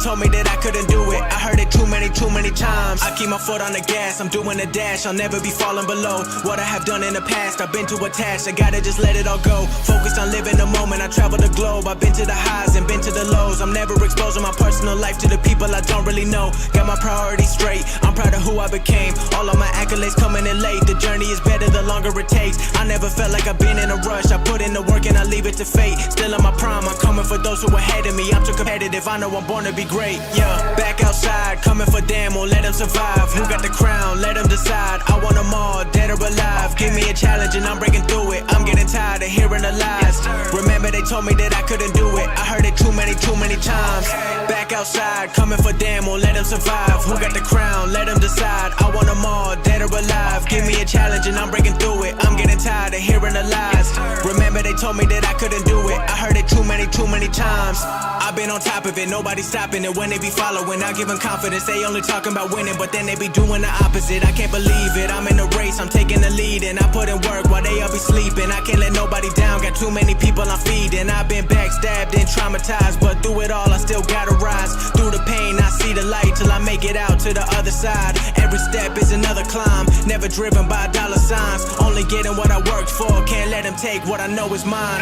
told me that I couldn't do it. I heard it too many times. I keep my foot on the gas, I'm doing a dash. I'll never be falling below what I have done in the past. I've been too attached, I gotta just let it all go. Focused on living the moment, I travel the globe. I've been to the highs and been to the lows. I'm never exposing my personal life to the people I don't really know. Got my priorities straight, I'm proud of who I became. All of my accolades coming in late. The journey is better the longer it takes. I never felt like I've been in a rush. I put in the work and I leave it to fate. Still in my prime, I'm coming for those who are ahead of me. I'm too competitive, I know I'm born to be great. Yeah, back outside, coming for them, won't let them survive. Who got the crown? Let them decide. I want them all, dead or alive. Give me a challenge and I'm breaking through it. I'm getting tired of hearing the lies. Remember they told me that I couldn't do it. I heard it too many times. Back outside, coming for them, won't let them survive. Who got the crown? Let them decide. I want them all, dead or alive. Give me a challenge and I'm breaking through it. I'm getting tired of hearing the lies. Remember they told me that I couldn't do it. I heard it too many times. I've been on top of it, nobody's stopping it. When they be following, I give them confidence. They only talking about winning, but then they be doing the opposite. I can't believe it, I'm in the race, I'm taking the lead. And I put in work while they all be sleeping. I can't let nobody down, got too many people I'm feeding. I've been backstabbed and traumatized, but through it all I still gotta rise. Through the pain I see the light till I make it out to the other side. Every step is another climb, never driven by dollar signs. Only getting what I worked for, can't let them take what I know is mine.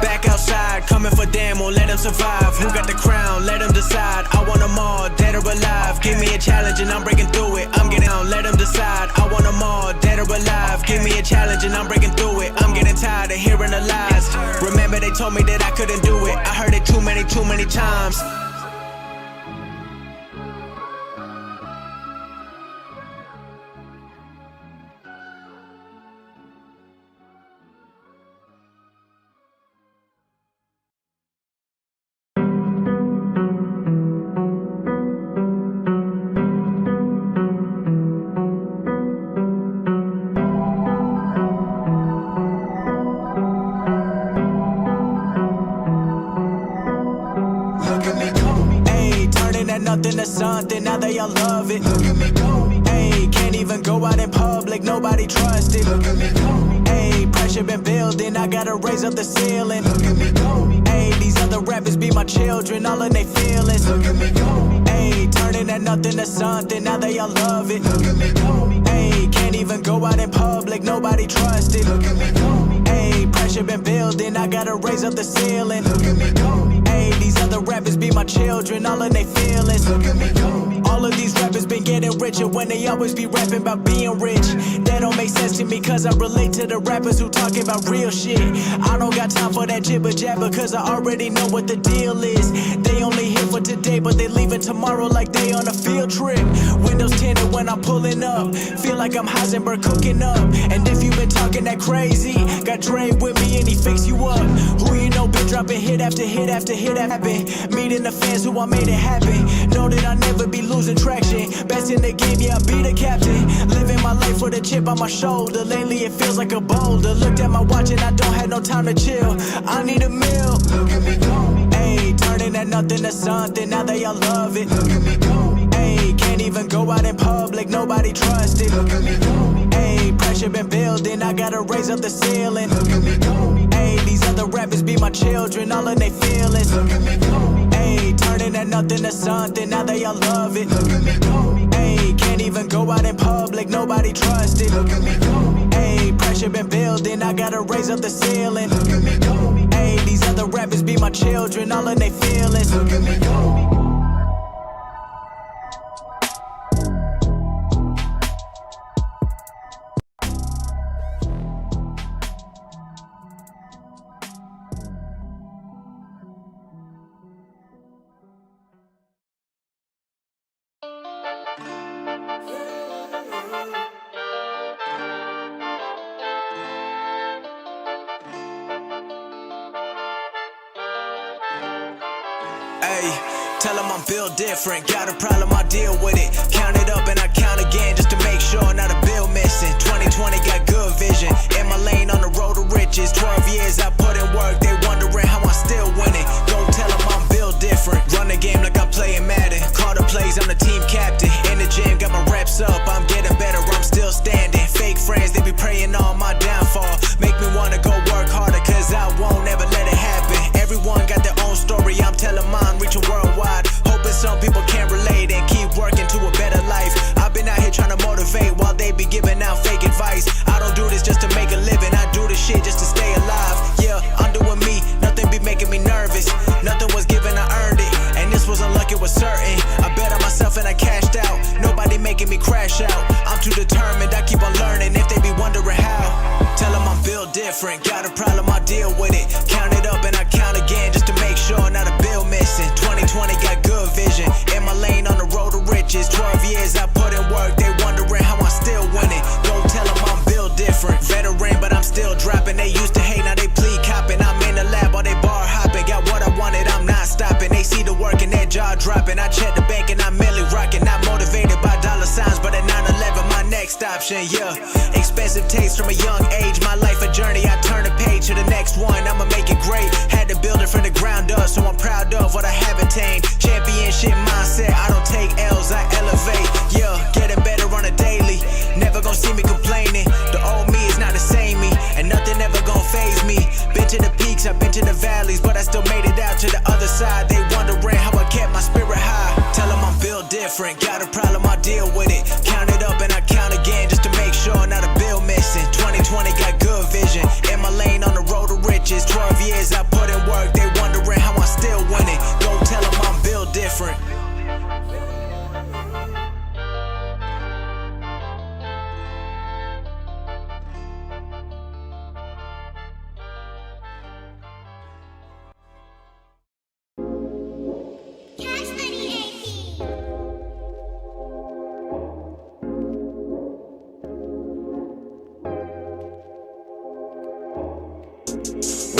Back outside, coming for them, won't let them survive. Who got the crown? Let them decide. I want them all, dead or alive. Give me a challenge and I'm breaking through it. I'm getting on, let them decide. I want them all, dead or alive. Give me a challenge and I'm breaking through it. I'm getting tired of hearing the lies. Remember they told me that I couldn't do it. I heard it too many times. Nothing to something, now they all love it. Look at me go. Ayy, can't even go out in public, nobody trusted. Look at me go. Ayy, pressure been building, I gotta raise up the ceiling. Look at me go. Ayy, these other rappers be my children, all in they feelings. Look at me go. Ayy, turning that nothing to something, now they all love it. Look at me go. Ayy, can't even go out in public, nobody trusted. Look at me go. Ayy, pressure been building, I gotta raise up the ceiling. Look at me go. Ayy, these other rappers be my children, all in they feelings. Look at me go. All of these rappers been getting richer when they always be rapping about being rich. That don't make sense to me cause I relate to the rappers who talking about real shit. I don't got time for that jibber jabber cause I already know what the deal is. They only here for today but they leaving tomorrow like they on a field trip. Windows tinted when I'm pulling up, feel like I'm Heisenberg cooking up. And if you been talking that crazy, got Dre with me and he fix you up. Who you know been dropping hit after hit after hit happen. Meeting the fans who I made it happen. Know that I'll never be losing traction. Best in the game, yeah, I be the captain. Living my life with a chip on my shoulder. Lately it feels like a boulder. Looked at my watch and I don't have no time to chill. I need a meal. Look at me go. Ayy, turning that nothing to something. Now they all love it. Look at me go. Ayy, can't even go out in public. Nobody trusted. Look at me go. Ayy, pressure been building. I gotta raise up the ceiling. Look at me go. Ayy, these other rappers be my children. All in they feelings. Look at me go. Ayy, turning that nothing to something, now they all love it. Look at me go. Ayy, can't even go out in public, nobody trusted. Look at me go. Ayy, pressure been building, I gotta raise up the ceiling. Look at me go. Ayy, these other rappers be my children, all in they feelings. Look at me go. Tell them I'm built different, got a problem, I deal with it. Count it up and I count again just to make sure not a bill missing. 2020 got good vision, in my lane on the road to riches. 12 years I put in work, they wondering how I still winning. Go tell them I'm built different, run the game like I'm playing Madden. Call the plays, I'm the team captain. In the gym, got my reps up, I'm getting better, I'm still standing. Fake friends, they be praying on my downfall. Make me wanna go work harder, cause I won't ever let it happen. Everyone got their own story, I'm telling mine, reaching worldwide. Hoping something crash out. I'm too determined, I keep on learning if they be wondering how. Tell them I'm built different, got a problem, I deal with it. Count it up and I count again just to make sure not a bill missing. 2020 got good vision, in my lane on the road to riches. 12 years I put in work, they wondering how I'm still winning. Go tell them I'm built different, veteran but I'm still dropping. They used to hate, now they plead copping. I'm in the lab while they bar hopping, got what I wanted, I'm not stopping. They see the work and their jaw dropping. I check the bank and I'm merely rocking. Not motivated by dollar signs, but at 9/11 my next option, yeah. Expensive taste from a young age, my life a journey. I turn the page to the next one, I'ma make it great. Had to build it from the ground up, so I'm proud of what I have attained. Championship mindset, I don't take L's, I elevate. Yeah, getting better on a daily, never gonna see me complaining. The old me is not the same me, and nothing ever gonna faze me. Been to the peaks, I've been to the valleys, but I still made it out to the other side. They wondering how I kept my spirit high. Tell them I'm built different, got a problem, I deal with it. Count it up and I count again just to make sure not a bill missing. 2020 got good vision, in my lane on the road to riches. 12 years I put in work, they wondering how I'm still winning. Go tell them I'm built different.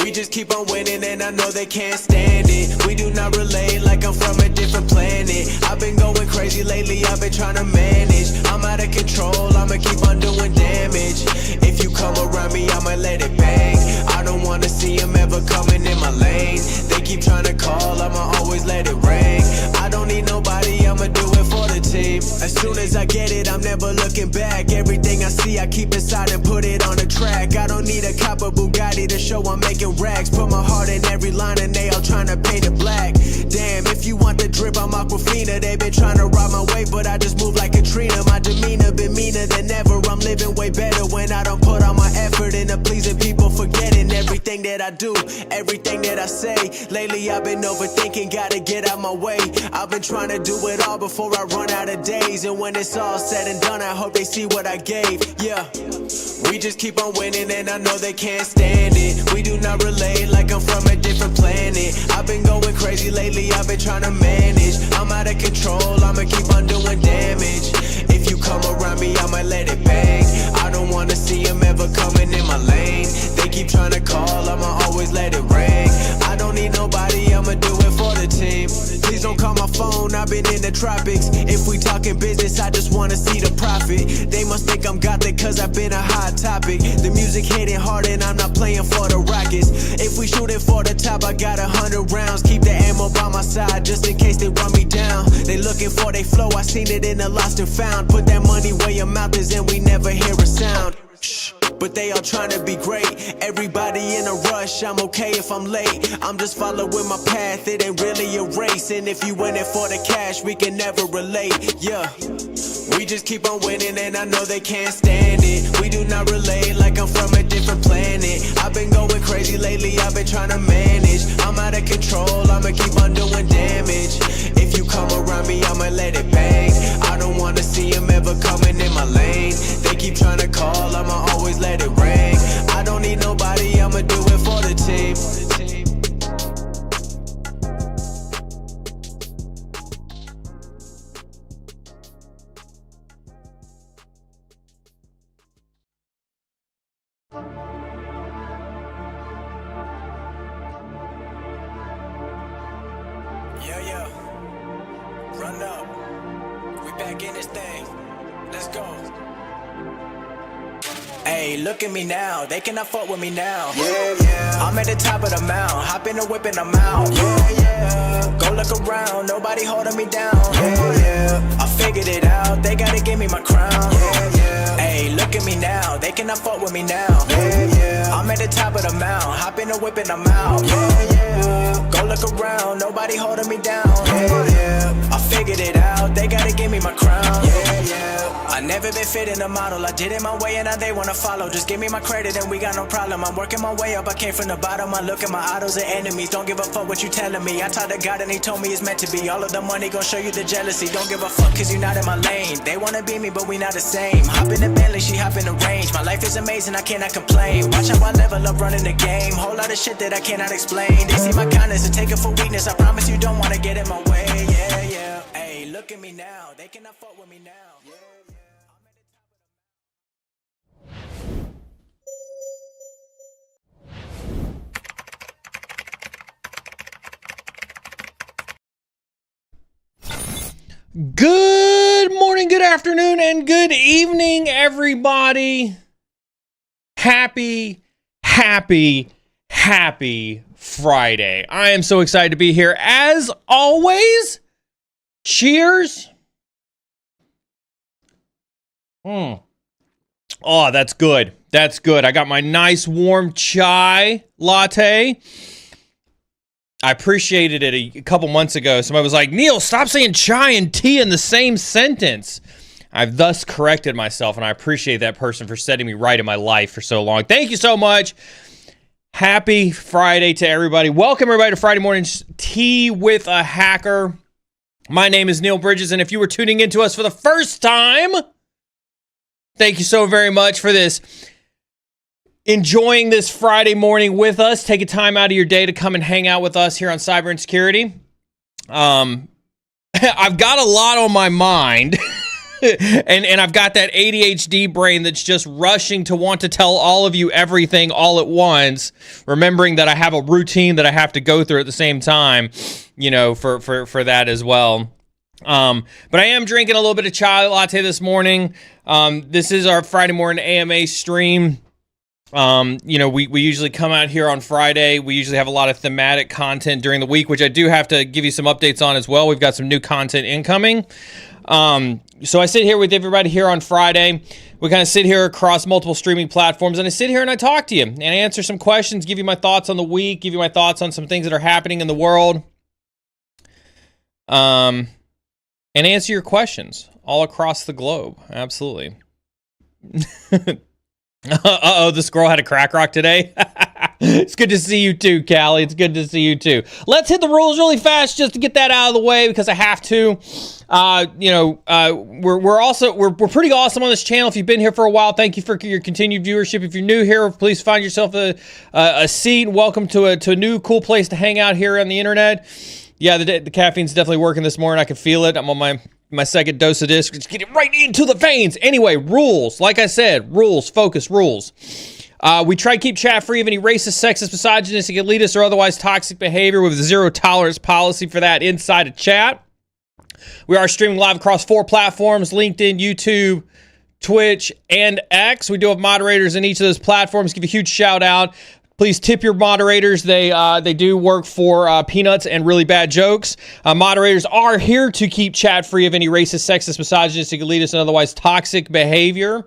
We just keep on winning and I know they can't stand it. We do not relate like I'm from a different planet. I've been going crazy lately, I've been trying to manage. I'm out of control, I'ma keep on doing damage. If you come around me, I'ma let it bang. I don't wanna see them ever coming in my lane. They keep trying to call, I'ma always let it ring. I don't need nobody, I'ma do it for the team. As soon as I get it, I'm never looking back. Everything I see, I keep inside and put it on the track. I don't need a copper Bugatti to show I'm making racks. Put my heart in every line and they all trying to paint it black. Damn, if you want the drip, I'm Aquafina. They been trying to rob my way, but I just move like Katrina. My demeanor been meaner than ever. I'm living way better when I don't put all my effort into pleasing people, forgetting everything that I do, everything that I say. Lately I've been overthinking, gotta get out my way. I've been trying to do it all before I run out of days. And when it's all said and done, I hope they see what I gave. Yeah, we just keep on winning and I know they can't stand it. We do not relate like I'm from a different planet. I've been going crazy lately, I've been trying to manage. I'm out of control, I'ma keep on doing damage. If you come around me, I might let it bang. I don't wanna see them ever coming in my lane. They keep trying to call, I'ma always let it ring. I don't need nobody, I'ma do it for the team. Please don't call my phone, I've been in the tropics. If we talking business, I just wanna see the profit. They must think I'm gothic cause I've been a hot topic. The music hitting hard and I'm not playing for the Rockets. If we shooting for the top, I got 100 rounds. Keep the ammo by my side just in case they run me down. They looking for they flow, I seen it in the lost and found. Put that money where your mouth is and we never hear a sound. Shh. But they all trying to be great. Everybody in a rush, I'm okay if I'm late. I'm just following my path, it ain't really a race. And if you in it for the cash, we can never relate. Yeah, we just keep on winning and I know they can't stand it. We do not relate like I'm from a different planet. I've been going crazy lately, I've been trying to manage. I'm out of control, I'ma keep on doing damage. If you come around me, I'ma let it bang. I don't wanna see them ever coming in my lane. They keep trying to call, I'ma always let it ring. I don't need nobody, I'ma do it for the team. Yeah, run up. We back in this thing. Let's go. Hey, look at me now, they cannot fuck with me now. Yeah. I'm at the top of the mountain, hop in the whip and I'm out. Yeah. Go look around, nobody holding me down. Yeah. I figured it out, they gotta give me my crown. Yeah. Hey, look at me now, they cannot fuck with me now. Yeah. I'm at the top of the mountain, hop in the whip and I'm out. Yeah. Go look around, nobody holding me down. Yeah. I figured it out, they gotta give me my crown. Yeah. I never been fit in a model. I did it my way and now they wanna follow. Just give me my credit and we got no problem. I'm working my way up, I came from the bottom. I look at my idols and enemies. Don't give a fuck what you telling me. I talked to God and he told me it's meant to be. All of the money gon' show you the jealousy. Don't give a fuck cause you're not in my lane. They wanna be me but we not the same. Hop in the Bentley, she hop in the range. My life is amazing, I cannot complain. Watch how I level up running the game. Whole lot of shit that I cannot explain. They see my kindness and take it for weakness. I promise you don't wanna get in my way. Yeah, yeah. Hey, look at me now. They cannot fuck with me now. Yeah, yeah. Good morning, good afternoon, and good evening, everybody. Happy Friday. I am so excited to be here. As always, cheers. Oh, that's good. That's good. I got my nice warm chai latte. I appreciated it a couple months ago. Somebody was like, Neal, stop saying chai and tea in the same sentence. I've thus corrected myself, and I appreciate that person for setting me right in my life for so long. Thank you so much. Happy Friday to everybody. Welcome, everybody, to Friday Morning's Tea with a Hacker. My name is Neal Bridges, and if you were tuning into us for the first time, thank you so very much for this. Enjoying this Friday morning with us. Take a time out of your day to come and hang out with us here on Cyber Insecurity. I've got a lot on my mind. and I've got that ADHD brain that's just rushing to want to tell all of you everything all at once, remembering that I have a routine that I have to go through at the same time, you know, for that as well. But I am drinking a little bit of chai latte this morning. This is our Friday morning AMA stream. You know, we usually come out here on Friday. We usually have a lot of thematic content during the week, which I do have to give you some updates on as well. We've got some new content incoming. So I sit here with everybody here on Friday. We kind of sit here across multiple streaming platforms, and I sit here and I talk to you and answer some questions, give you my thoughts on the week, give you my thoughts on some things that are happening in the world, and answer your questions all across the globe. Absolutely. Uh-oh, this girl had a crack rock today. It's good to see you too, Callie. It's good to see you too. Let's hit the rules really fast just to get that out of the way because I have to. We're pretty awesome on this channel. If you've been here for a while, thank you for your continued viewership. If you're new here, please find yourself a seat. Welcome to a new cool place to hang out here on the internet. Yeah, the caffeine's definitely working this morning. I can feel it. I'm on my second dose of this. Just get it right into the veins. Anyway, rules. Like I said, rules, focus, rules. We try to keep chat free of any racist, sexist, misogynistic, elitist, or otherwise toxic behavior with a zero tolerance policy for that inside of chat. We are streaming live across 4 platforms: LinkedIn, YouTube, Twitch, and X. We do have moderators in each of those platforms. Give a huge shout out. Please tip your moderators. They do work for peanuts and really bad jokes. Moderators are here to keep chat free of any racist, sexist, misogynistic, elitist, and otherwise toxic behavior.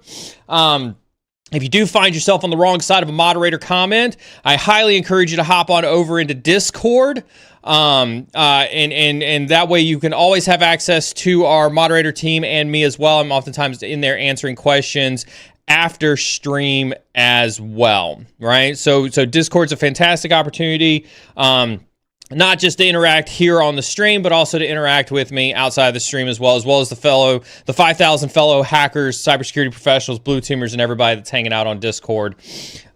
If you do find yourself on the wrong side of a moderator comment, I highly encourage you to hop on over into Discord. And that way you can always have access to our moderator team and me as well. I'm oftentimes in there answering questions after stream as well, right? So Discord's a fantastic opportunity, not just to interact here on the stream, but also to interact with me outside of the stream as well as the 5,000 fellow hackers, cybersecurity professionals, blue teamers, and everybody that's hanging out on Discord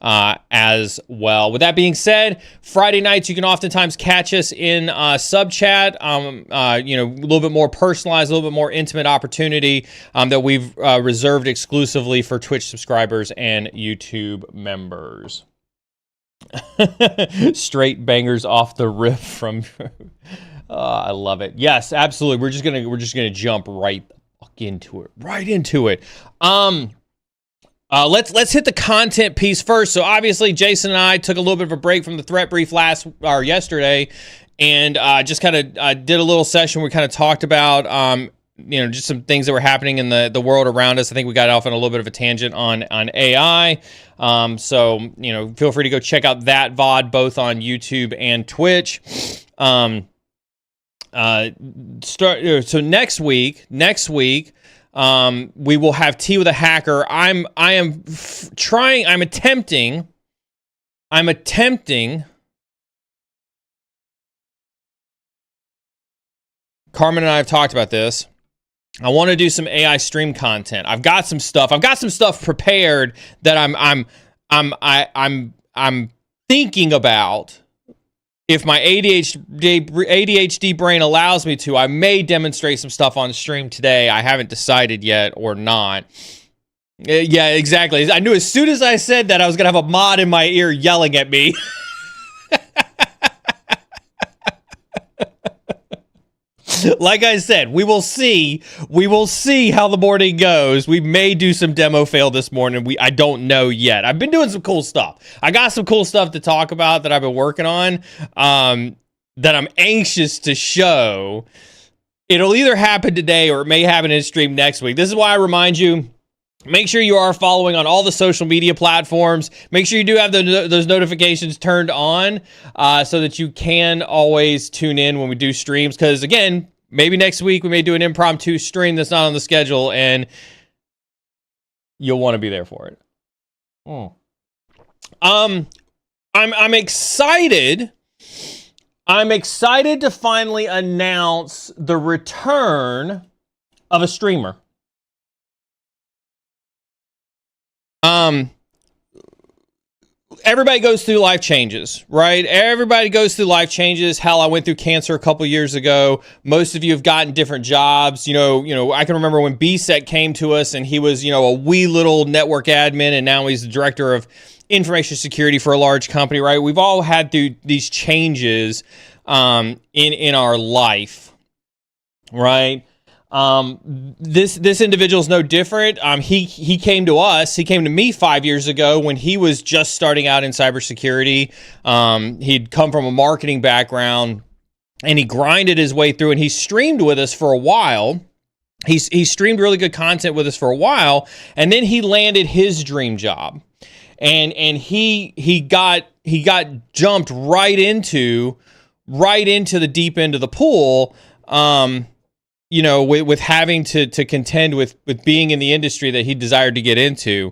as well. With that being said, Friday nights you can oftentimes catch us in sub chat, a little bit more personalized, a little bit more intimate opportunity that we've reserved exclusively for Twitch subscribers and YouTube members. Straight bangers off the rip from I love it. Yes, absolutely. We're just gonna jump right into it. Let's hit the content piece first. So obviously Jason and I took a little bit of a break from the threat brief yesterday, and just kind of did a little session. We kind of talked about just some things that were happening in the world around us. I think we got off on a little bit of a tangent on AI. So feel free to go check out that VOD both on YouTube and Twitch. So next week, We will have tea with a hacker. I'm attempting. Carmen and I have talked about this. I want to do some AI stream content. I've got some stuff prepared that I'm thinking about. If my ADHD brain allows me to, I may demonstrate some stuff on stream today. I haven't decided yet or not. Yeah, exactly. I knew as soon as I said that I was going to have a mod in my ear yelling at me. Like I said, we will see. We will see how the morning goes. We may do some demo fail this morning. I don't know yet. I've been doing some cool stuff. I got some cool stuff to talk about that I've been working on that I'm anxious to show. It'll either happen today or it may happen in stream next week. This is why I remind you, make sure you are following on all the social media platforms. Make sure you do have those notifications turned on so that you can always tune in when we do streams. Because, again, maybe next week we may do an impromptu stream that's not on the schedule, and you'll want to be there for it. I'm excited. I'm excited to finally announce the return of a streamer. Everybody goes through life changes, right? Everybody goes through life changes. Hell, I went through cancer a couple years ago. Most of you have gotten different jobs. You know, I can remember when BSEC came to us and he was, a wee little network admin, and now he's the director of information security for a large company, right? We've all had through these changes in our life, right? This individual is no different. He came to us. He came to me 5 years ago when he was just starting out in cybersecurity. He'd come from a marketing background, and he grinded his way through, and he streamed with us for a while. He streamed really good content with us for a while, and then he landed his dream job, and he got jumped right into the deep end of the pool. With having to contend with being in the industry that he desired to get into.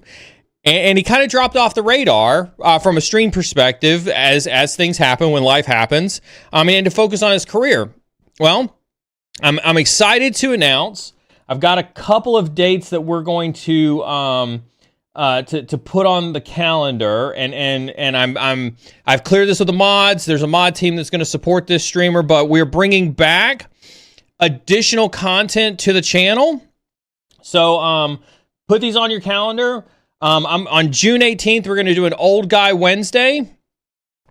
And he kind of dropped off the radar from a stream perspective as things happen when life happens, and to focus on his career. Well, I'm excited to announce I've got a couple of dates that we're going to put on the calendar, and I've cleared this with the mods. There's a mod team that's going to support this streamer, but we're bringing back additional content to the channel. So put these on your calendar. On June 18th, we're going to do an Old Guy Wednesday.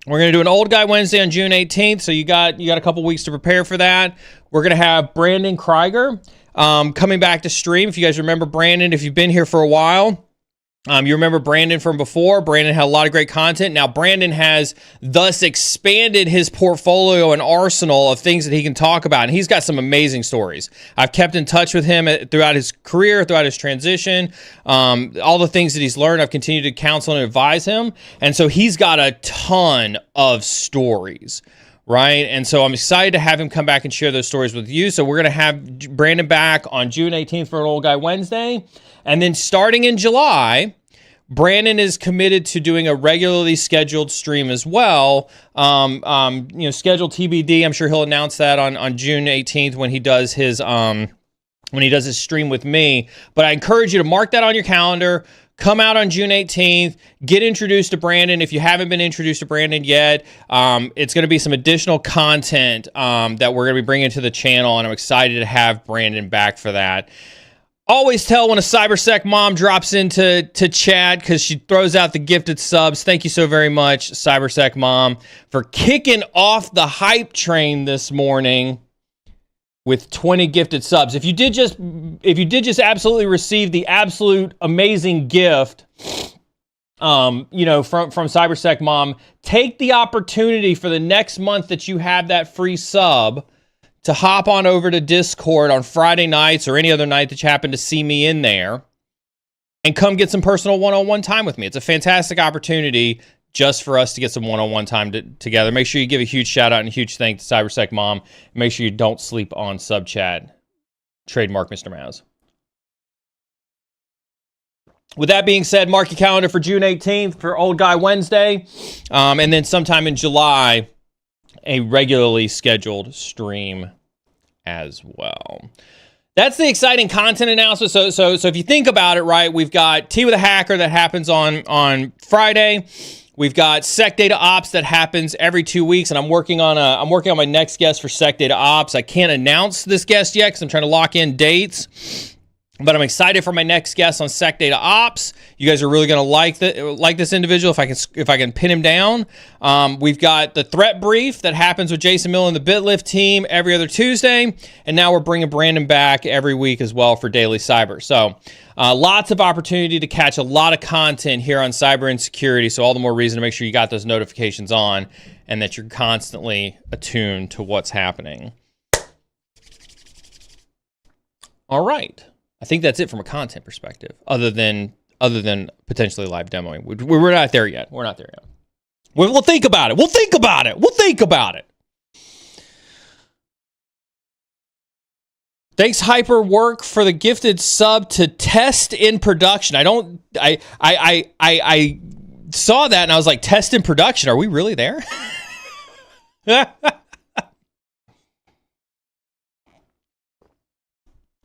We're going to do an Old Guy Wednesday on June 18th. So you got a couple weeks to prepare for that. We're going to have Brandon Krieger coming back to stream. If you guys remember Brandon, if you've been here for a while, you remember Brandon from before. Brandon had a lot of great content. Now, Brandon has thus expanded his portfolio and arsenal of things that he can talk about, and he's got some amazing stories. I've kept in touch with him throughout his career, throughout his transition. All the things that he's learned, I've continued to counsel and advise him, and so he's got a ton of stories, right? And so I'm excited to have him come back and share those stories with you. So we're going to have Brandon back on June 18th for an Old Guy Wednesday. And then starting in July, Brandon is committed to doing a regularly scheduled stream as well. Scheduled TBD. I'm sure he'll announce that on June 18th when he does his stream with me. But I encourage you to mark that on your calendar. Come out on June 18th. Get introduced to Brandon. If you haven't been introduced to Brandon yet, it's going to be some additional content that we're going to be bringing to the channel, and I'm excited to have Brandon back for that. Always tell when a CyberSec mom drops into chat because she throws out the gifted subs. Thank you so very much, CyberSec mom, for kicking off the hype train this morning with 20 gifted subs. If you did just absolutely receive the absolute amazing gift, from CyberSec mom, take the opportunity for the next month that you have that free sub to hop on over to Discord on Friday nights or any other night that you happen to see me in there and come get some personal one-on-one time with me. It's a fantastic opportunity just for us to get some one-on-one time together. Make sure you give a huge shout-out and a huge thank to CyberSec Mom. Make sure you don't sleep on sub chat. Trademark Mr. Maz. with that being said, mark your calendar for June 18th for Old Guy Wednesday. And then sometime in July, a regularly scheduled stream as well. That's the exciting content announcement. So if you think about it, right, we've got Tea with a Hacker that happens on Friday. We've got Sec Data Ops that happens every 2 weeks, and I'm working on my next guest for Sec Data Ops. I can't announce this guest yet because I'm trying to lock in dates. But I'm excited for my next guest on Sec Data Ops. You guys are really going to like this individual if I can pin him down. We've got the threat brief that happens with Jason Miller and the BitLift team every other Tuesday, and now we're bringing Brandon back every week as well for Daily Cyber. So lots of opportunity to catch a lot of content here on Cyber Insecurity. So all the more reason to make sure you got those notifications on and that you're constantly attuned to what's happening. All right. I think that's it from a content perspective, other than potentially live demoing. We're not there yet. We're not there yet. We'll think about it. We'll think about it. Thanks, Hyperwork, for the gifted sub to Test in Production. I saw that and I was like, Test in Production. Are we really there?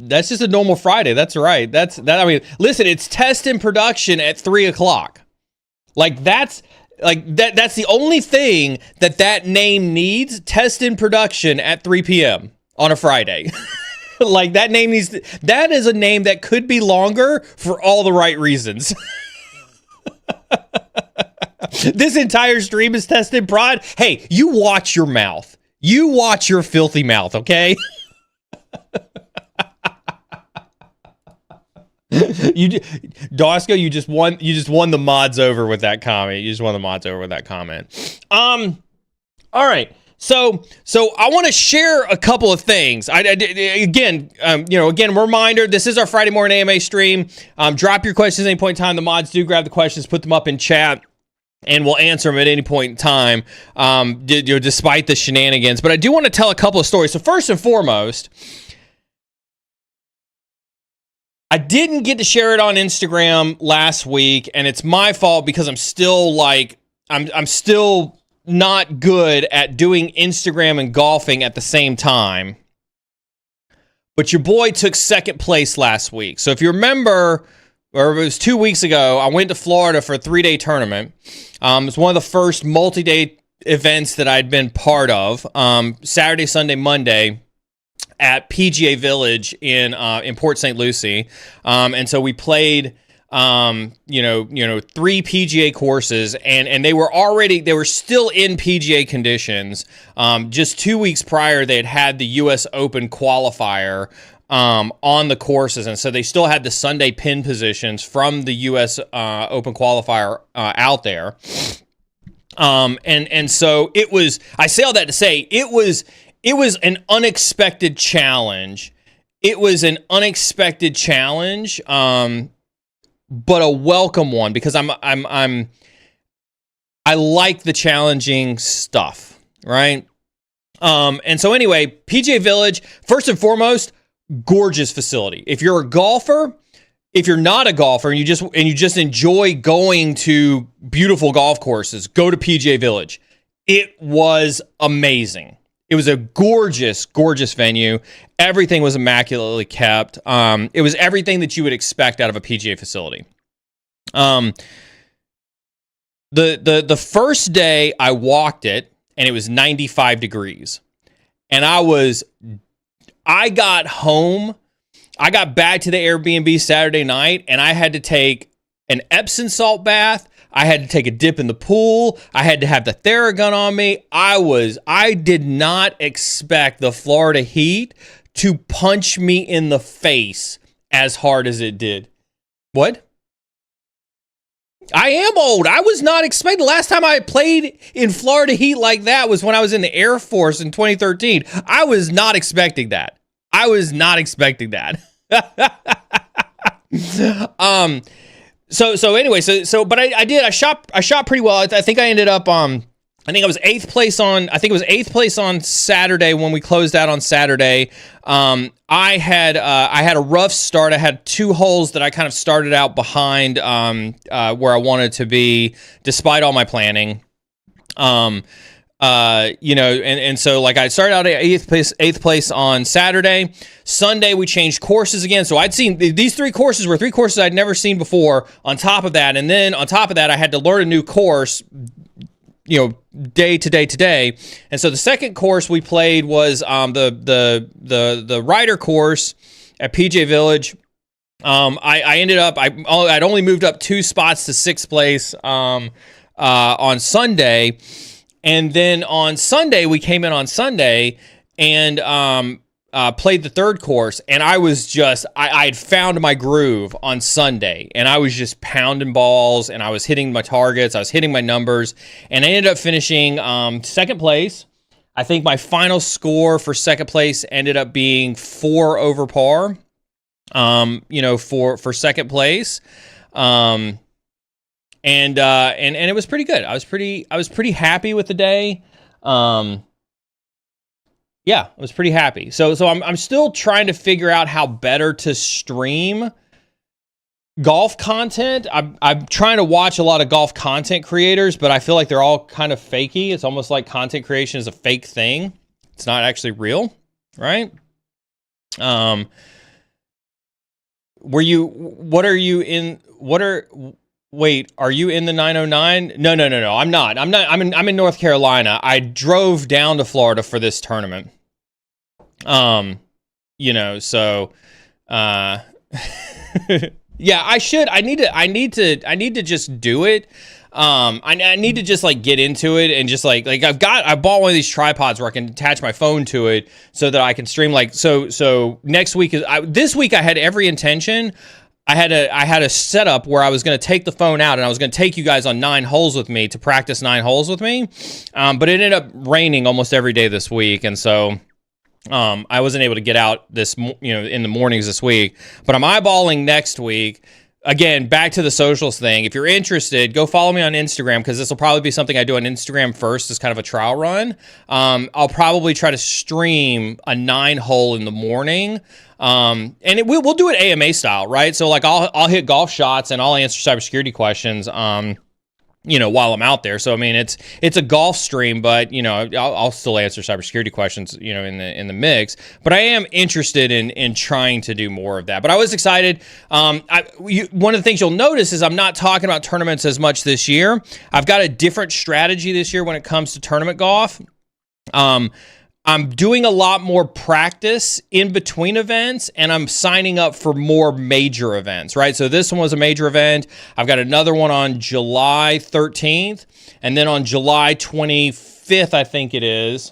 That's just a normal Friday. That's right. I mean, listen, it's Test in Production at 3:00. That's the only thing that name needs. Test in Production at 3 p.m. on a Friday. That is a name that could be longer for all the right reasons. This entire stream is Test in Prod. Hey, you watch your mouth. You watch your filthy mouth, okay? Dosco, you just won the mods over with that comment. All right. So I want to share a couple of things. Again, reminder, this is our Friday morning AMA stream. Drop your questions at any point in time. The mods do grab the questions, put them up in chat, and we'll answer them at any point in time, despite the shenanigans. But I do want to tell a couple of stories. So first and foremost, I didn't get to share it on Instagram last week, and it's my fault because I'm still I'm still not good at doing Instagram and golfing at the same time. But your boy took second place last week. So if you remember, or it was 2 weeks ago, I went to Florida for a 3-day tournament. It was one of the first multi-day events that I'd been part of. Saturday, Sunday, Monday, at PGA Village in Port St. Lucie. And so we played, 3 PGA courses, and they were still in PGA conditions. Just 2 weeks prior, they had the US Open qualifier on the courses. And so they still had the Sunday pin positions from the US Open qualifier out there. And so it was, I say all that to say, it was an unexpected challenge. But a welcome one because I like the challenging stuff, right? And so anyway, PGA Village, first and foremost, gorgeous facility. If you're a golfer, if you're not a golfer and you just enjoy going to beautiful golf courses, go to PGA Village. It was amazing. It was a gorgeous, gorgeous venue. Everything was immaculately kept. It was everything that you would expect out of a PGA facility. The first day I walked it, and it was 95 degrees. And I got home. I got back to the Airbnb Saturday night, and I had to take an Epsom salt bath. I had to take a dip in the pool. I had to have the Theragun on me. I did not expect the Florida heat to punch me in the face as hard as it did. What? I am old. I was not expecting. The last time I played in Florida heat like that was when I was in the Air Force in 2013. I was not expecting that. So anyway, but I shot pretty well. I think I ended up I think I was eighth place on Saturday when we closed out on Saturday. I had a rough start. I had 2 holes that I kind of started out behind where I wanted to be, despite all my planning. And so like I started out at eighth place on Saturday. Sunday we changed courses again. So I'd seen these 3 courses were 3 courses I'd never seen before on top of that. And then on top of that, I had to learn a new course, day to day. And so the second course we played was the Ryder course at PJ Village. I ended up, I'd only moved up 2 spots to 6th place on Sunday. And then on Sunday, we came in on Sunday and played the third course. And I was just, I'd found my groove on Sunday. And I was just pounding balls and I was hitting my targets. I was hitting my numbers. And I ended up finishing 2nd place. I think my final score for 2nd place ended up being 4 over par, for 2nd place. And it was pretty good. I was pretty happy with the day. Yeah, I was pretty happy. So I'm still trying to figure out how better to stream golf content. I'm trying to watch a lot of golf content creators, but I feel like they're all kind of fakey. It's almost like content creation is a fake thing. It's not actually real, right? Wait, are you in the 909? No. I'm not. I'm in North Carolina. I drove down to Florida for this tournament. Yeah, I need to just do it. I need to just like get into it and just like I bought one of these tripods where I can attach my phone to it so that I can stream so next week this week I had every intention. I had a setup where I was going to take the phone out and I was going to take you guys on 9 holes with me to practice 9 holes with me. But it ended up raining almost every day this week. And so, I wasn't able to get out in the mornings this week, but I'm eyeballing next week. Again, back to the socials thing. If you're interested, go follow me on Instagram because this will probably be something I do on Instagram first as kind of a trial run. I'll probably try to stream a 9 hole in the morning. And we'll do it AMA style, right? So like I'll hit golf shots and I'll answer cybersecurity questions, while I'm out there. So I mean, it's a golf stream, but I'll still answer cybersecurity questions, in the mix. But I am interested in trying to do more of that. But I was excited. One of the things you'll notice is I'm not talking about tournaments as much this year. I've got a different strategy this year when it comes to tournament golf. I'm doing a lot more practice in between events, and I'm signing up for more major events, right? So this one was a major event. I've got another one on July 13th, and then on July 25th, I think it is,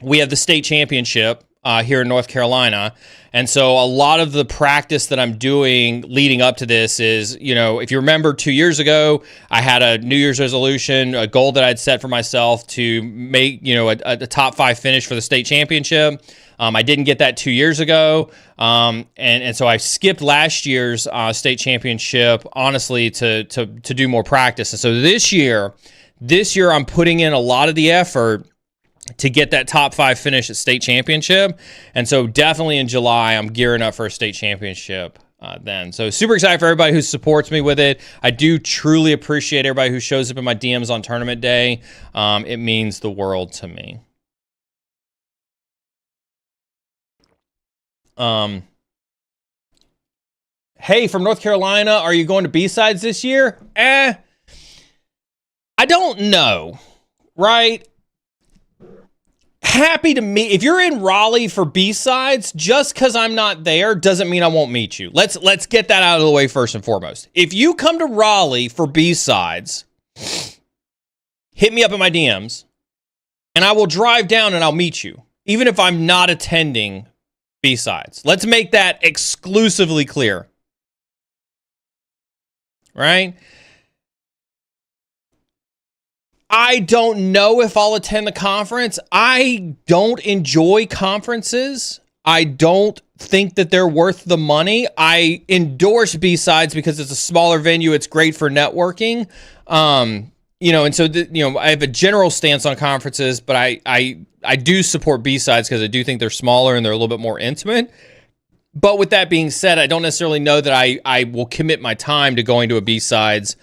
we have the state championship here in North Carolina. And so a lot of the practice that I'm doing leading up to this is, if you remember 2 years ago, I had a New Year's resolution, a goal that I'd set for myself to make, a top 5 finish for the state championship. I didn't get that 2 years ago. And so I skipped last year's state championship, honestly, to do more practice. And so this year I'm putting in a lot of the effort to get that top 5 finish at state championship. And so definitely in July, I'm gearing up for a state championship then. So super excited for everybody who supports me with it. I do truly appreciate everybody who shows up in my DMs on tournament day. It means the world to me. Hey, from North Carolina, are you going to B-Sides this year? I don't know, right? Happy to meet. If you're in Raleigh for B-Sides, just because I'm not there doesn't mean I won't meet you. Let's get that out of the way first and foremost. If you come to Raleigh for B-Sides, hit me up in my DMs, and I will drive down and I'll meet you, even if I'm not attending B-Sides. Let's make that exclusively clear. Right? I don't know if I'll attend the conference. I don't enjoy conferences. I don't think that they're worth the money. I endorse B-Sides because it's a smaller venue. It's great for networking. and so I have a general stance on conferences, but I do support B-sides because I do think they're smaller and they're a little bit more intimate. But with that being said, I don't necessarily know that I will commit my time to going to a B-sides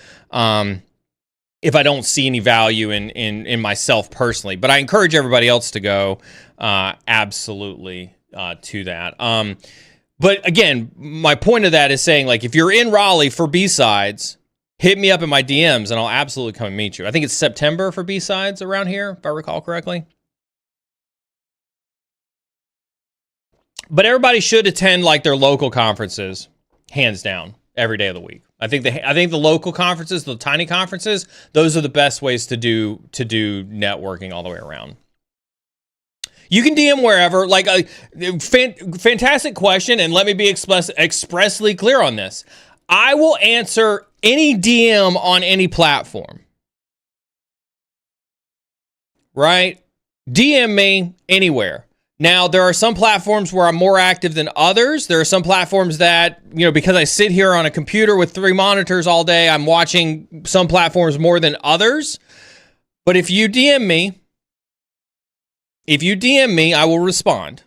if I don't see any value in myself personally. But I encourage everybody else to go absolutely to that. But again, my point of that is saying, like, if you're in Raleigh for B-sides, hit me up in my DMs and I'll absolutely come and meet you. I think it's September for B-sides around here, if I recall correctly. But everybody should attend like their local conferences, hands down, every day of the week. I think the local conferences, the tiny conferences, those are the best ways to do networking all the way around. You can DM wherever. Like fantastic question, and let me be expressly clear on this. I will answer any DM on any platform. Right? DM me anywhere. Now, there are some platforms where I'm more active than others. There are some platforms that, because I sit here on a computer with 3 monitors all day, I'm watching some platforms more than others. But if you DM me, I will respond.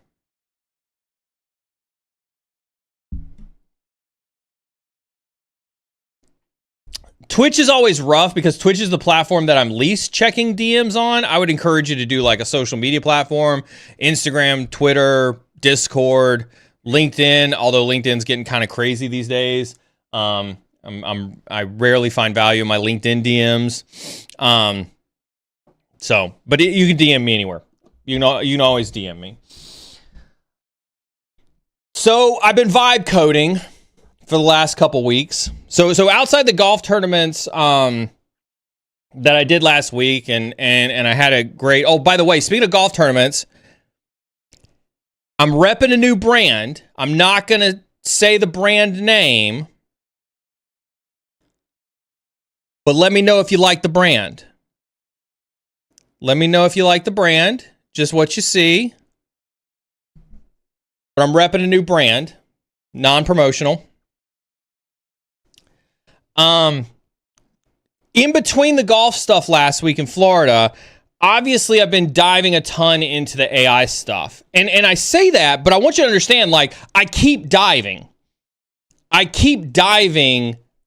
Twitch is always rough because Twitch is the platform that I'm least checking DMs on. I would encourage you to do like a social media platform, Instagram, Twitter, Discord, LinkedIn, although LinkedIn's getting kind of crazy these days. I rarely find value in my LinkedIn DMs. But you can DM me anywhere. You can always DM me. So I've been vibe coding for the last couple weeks. So outside the golf tournaments that I did last week, and I had a great. Oh, by the way, speaking of golf tournaments, I'm repping a new brand. I'm not gonna say the brand name, but let me know if you like the brand. Let me know if you like the brand. Just what you see. But I'm repping a new brand, non-promotional. In between the golf stuff last week in Florida, obviously I've been diving a ton into the AI stuff. And I say that, but I want you to understand, like, I keep diving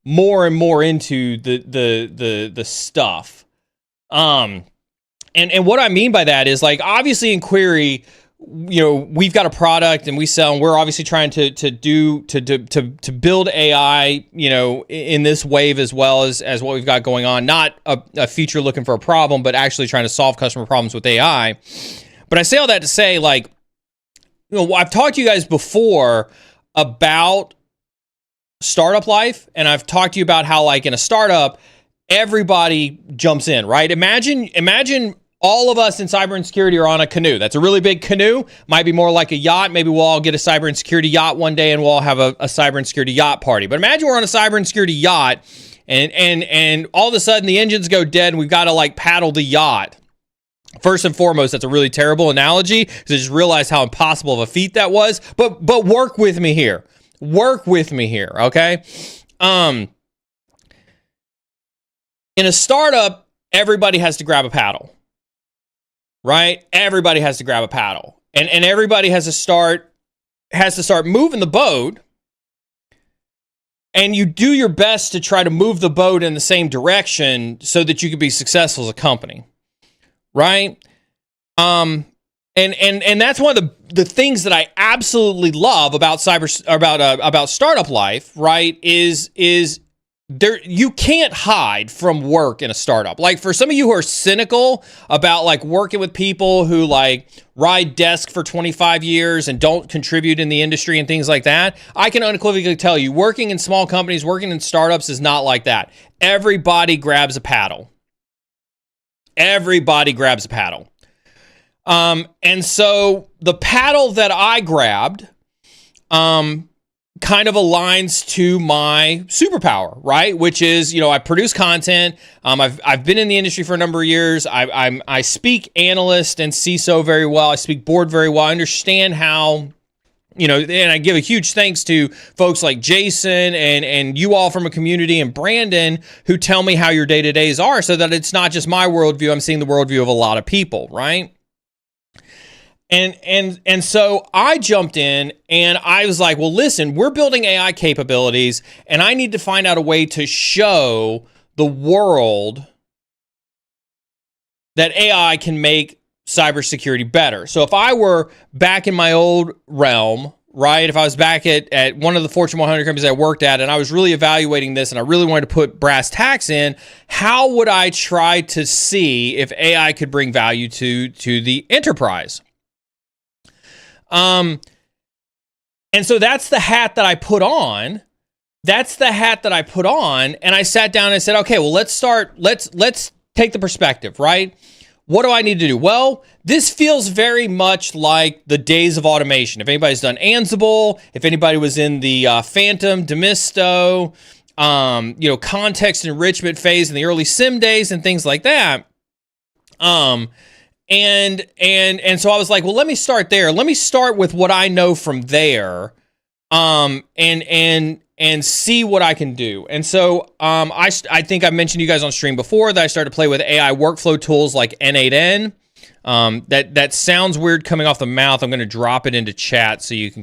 more and more into the stuff. And what I mean by that is, like, obviously in Query, we've got a product and we sell, and we're obviously trying to build AI, in this wave as well as what we've got going on. Not a feature looking for a problem, but actually trying to solve customer problems with AI. But I say all that to say, like, I've talked to you guys before about startup life, and I've talked to you about how, like, in a startup, everybody jumps in, right? Imagine all of us in Cyber Insecurity are on a canoe. That's a really big canoe. Might be more like a yacht. Maybe we'll all get a Cyber Insecurity yacht one day and we'll all have a Cyber Insecurity yacht party. But imagine we're on a Cyber Insecurity yacht and all of a sudden the engines go dead and we've got to, like, paddle the yacht. First and foremost, that's a really terrible analogy because I just realized how impossible of a feat that was. But work with me here. Okay? In a startup, everybody has to grab a paddle. Right? Everybody has to grab a paddle. And everybody has to start moving the boat. And you do your best to try to move the boat in the same direction so that you can be successful as a company. Right? And that's one of the things that I absolutely love about about startup life, right? Is there, you can't hide from work in a startup. Like, for some of you who are cynical about, like, working with people who, like, ride desk for 25 years and don't contribute in the industry and things like that, I can unequivocally tell you, working in small companies, working in startups is not like that. Everybody grabs a paddle. And so the paddle that I grabbed, kind of aligns to my superpower, right? Which is, I produce content. I've been in the industry for a number of years. I speak analyst and CISO very well. I speak board very well. I understand how, And I give a huge thanks to folks like Jason and you all from a community and Brandon who tell me how your day-to-days are so that it's not just my worldview. I'm seeing the worldview of a lot of people, right? And so I jumped in and I was like, well, listen, we're building AI capabilities and I need to find out a way to show the world that AI can make cybersecurity better. So if I were back in my old realm, right, if I was back at one of the Fortune 100 companies I worked at and I was really evaluating this and I really wanted to put brass tacks in, how would I try to see if AI could bring value to the enterprise? And so that's the hat that I put on. And I sat down and I said, okay, well, let's take the perspective, right? What do I need to do? Well, this feels very much like the days of automation. If anybody's done Ansible, if anybody was in the Phantom, Demisto, context enrichment phase in the early SIM days and things like that. And so I was like, well, let me start there. Let me start with what I know from there, and see what I can do. And so I think I mentioned to you guys on stream before that I started to play with AI workflow tools like N8N. That sounds weird coming off the mouth. I'm going to drop it into chat so you can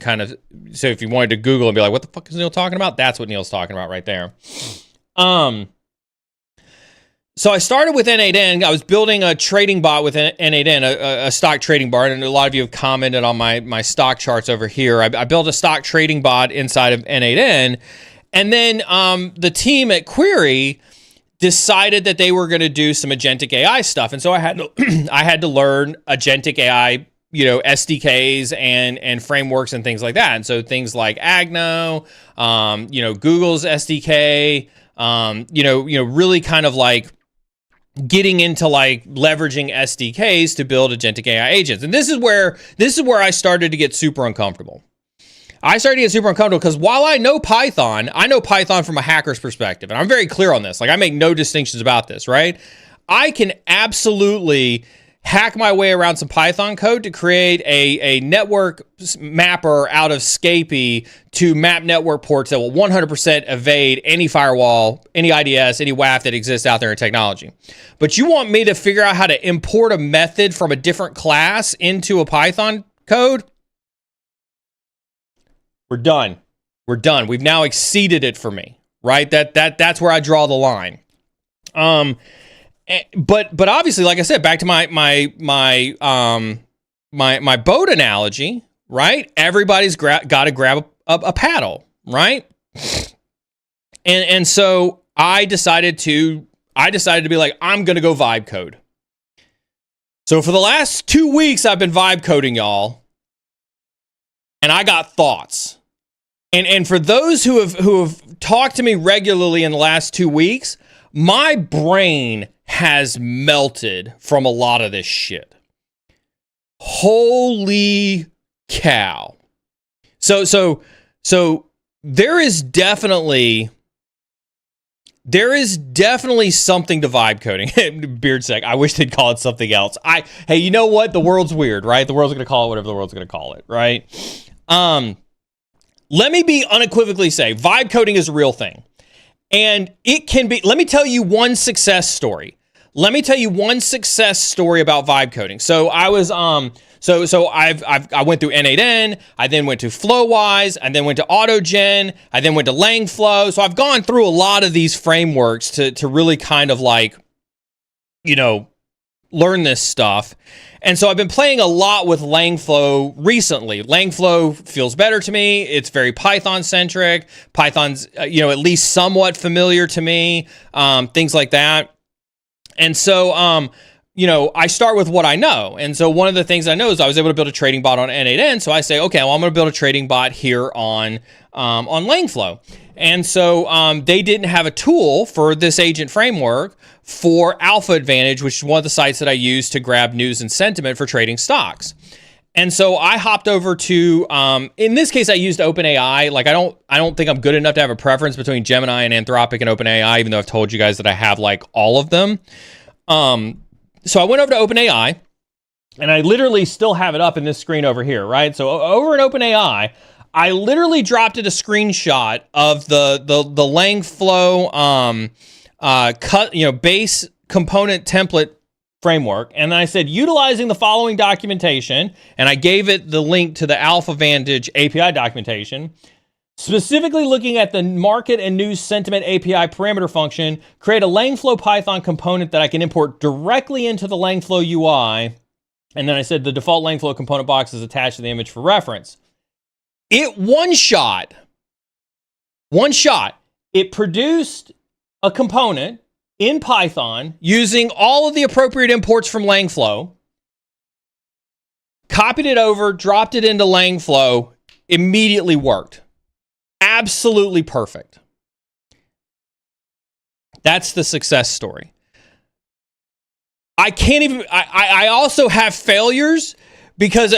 so if you wanted to Google and be like, what the fuck is Neal talking about? That's what Neal's talking about right there. So I started with N8N. I was building a trading bot with N8N, a stock trading bot, and a lot of you have commented on my stock charts over here. I built a stock trading bot inside of N8N, and then the team at Query decided that they were going to do some agentic AI stuff, and so I had to learn agentic AI, SDKs and frameworks and things like that. And so things like Agno, Google's SDK, really kind of like getting into like leveraging SDKs to build agentic AI agents. And this is where I started to get super uncomfortable. I started to get super uncomfortable because while I know Python from a hacker's perspective, and I'm very clear on this. Like I make no distinctions about this, right? I can absolutely hack my way around some Python code to create a network mapper out of Scapy to map network ports that will 100% evade any firewall, any IDS, any WAF that exists out there in technology. But you want me to figure out how to import a method from a different class into a Python code? We're done. We've now exceeded it for me, right? That's where I draw the line. But obviously, like I said, back to my boat analogy, right? Everybody's got to grab a paddle, right? And so I decided to be like, I'm gonna go vibe code. So for the last 2 weeks, I've been vibe coding, y'all, and I got thoughts. And for those who have talked to me regularly in the last 2 weeks, my brain has melted from a lot of this shit. Holy cow. So there is definitely something to vibe coding. Beard sec. I wish they'd call it something else. Hey, you know what? The world's weird, right? The world's going to call it whatever the world's going to call it, right? Let me be unequivocally say, vibe coding is a real thing. And it can be, let me tell you one success story. About vibe coding. So I was, I went through N8N, I then went to Flowwise, I then went to AutoGen, I then went to Langflow. So I've gone through a lot of these frameworks to really kind of like, learn this stuff. And so I've been playing a lot with Langflow recently. Langflow feels better to me. It's very Python centric. Python's, at least somewhat familiar to me, things like that. And so, I start with what I know. And so one of the things I know is I was able to build a trading bot on N8N. So I say, okay, well, I'm going to build a trading bot here on Langflow. And so they didn't have a tool for this agent framework for Alpha Advantage, which is one of the sites that I use to grab news and sentiment for trading stocks. And so I hopped over to, in this case, I used OpenAI. Like, I don't think I'm good enough to have a preference between Gemini and Anthropic and OpenAI, even though I've told you guys that I have like all of them. So I went over to OpenAI And I literally still have it up in this screen over here, right? So over in OpenAI, I literally dropped it a screenshot of the Langflow base component template framework, and then I said utilizing the following documentation, and I gave it the link to the AlphaVantage API documentation. Specifically looking at the market and news sentiment API parameter function, create a Langflow Python component that I can import directly into the Langflow UI. And then I said the default Langflow component box is attached to the image for reference. It one shot, it produced a component in Python using all of the appropriate imports from Langflow, copied it over, dropped it into Langflow, immediately worked. Absolutely perfect. That's the success story. I also have failures because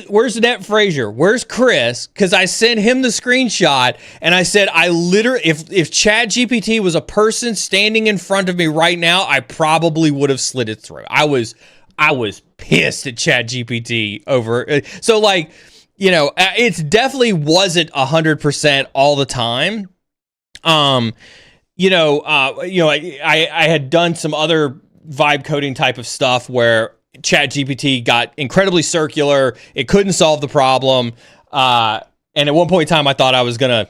where's Net Frazier? Where's Chris? Because I sent him the screenshot and I said, if ChatGPT was a person standing in front of me right now, I probably would have slid it through. I was pissed at ChatGPT over. So like, it definitely wasn't 100% all the time. I had done some other vibe coding type of stuff where ChatGPT got incredibly circular. It couldn't solve the problem. And at one point in time, I thought I was gonna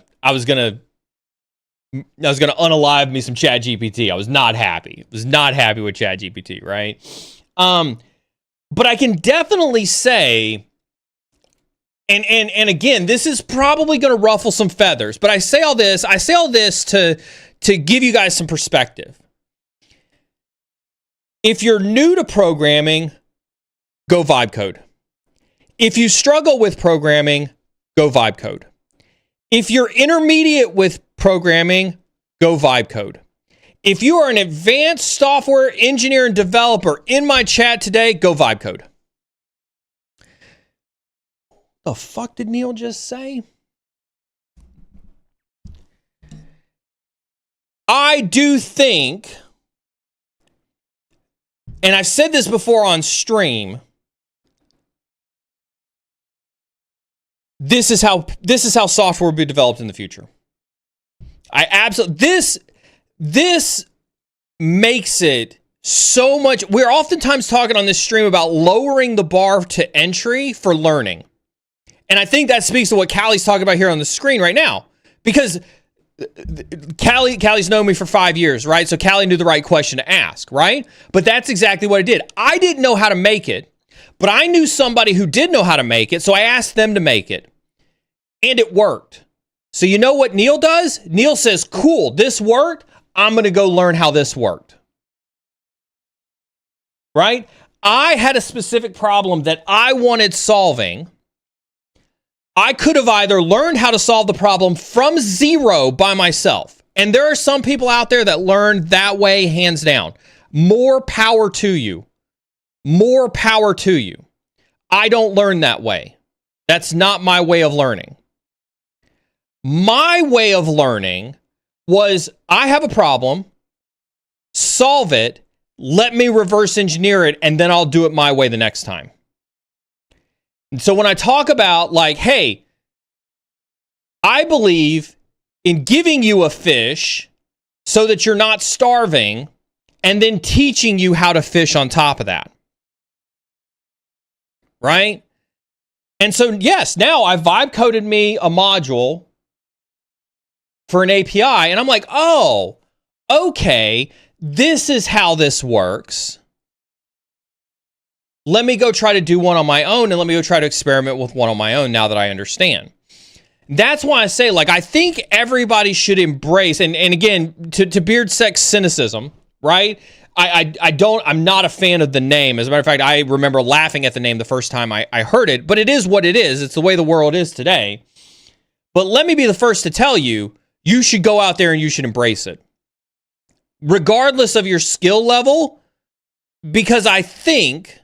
unalive me some ChatGPT. I was not happy. With ChatGPT, right? But I can definitely say, and again, this is probably going to ruffle some feathers, but I say all this to give you guys some perspective. If you're new to programming, go vibe code. If you struggle with programming, go vibe code. If you're intermediate with programming, go vibe code. If you are an advanced software engineer and developer in my chat today, go vibe code. The fuck did Neal just say? I do think, and I've said this before on stream, this is how software will be developed in the future. This makes it so much. We're oftentimes talking on this stream about lowering the bar to entry for learning. And I think that speaks to what Callie's talking about here on the screen right now. Because Callie's known me for 5 years, right? So Callie knew the right question to ask, right? But that's exactly what I did. I didn't know how to make it, but I knew somebody who did know how to make it, so I asked them to make it. And it worked. So you know what Neal does? Neal says, cool, this worked. I'm going to go learn how this worked. Right? I had a specific problem that I wanted solving. I could have either learned how to solve the problem from zero by myself. And there are some people out there that learn that way, hands down. More power to you. More power to you. I don't learn that way. That's not my way of learning. My way of learning was, I have a problem, solve it, let me reverse engineer it, and then I'll do it my way the next time. And so when I talk about like, hey, I believe in giving you a fish so that you're not starving and then teaching you how to fish on top of that. Right? And so, yes, now I vibe coded me a module for an API, and I'm like, oh, okay, this is how this works. Let me go try to do one on my own, and let me go try to experiment with one on my own now that I understand. That's why I say, like, I think everybody should embrace, and again, to beard sex cynicism, right? I'm not a fan of the name. As a matter of fact, I remember laughing at the name the first time I heard it, but it is what it is. It's the way the world is today. But let me be the first to tell you, you should go out there and you should embrace it. Regardless of your skill level, because I think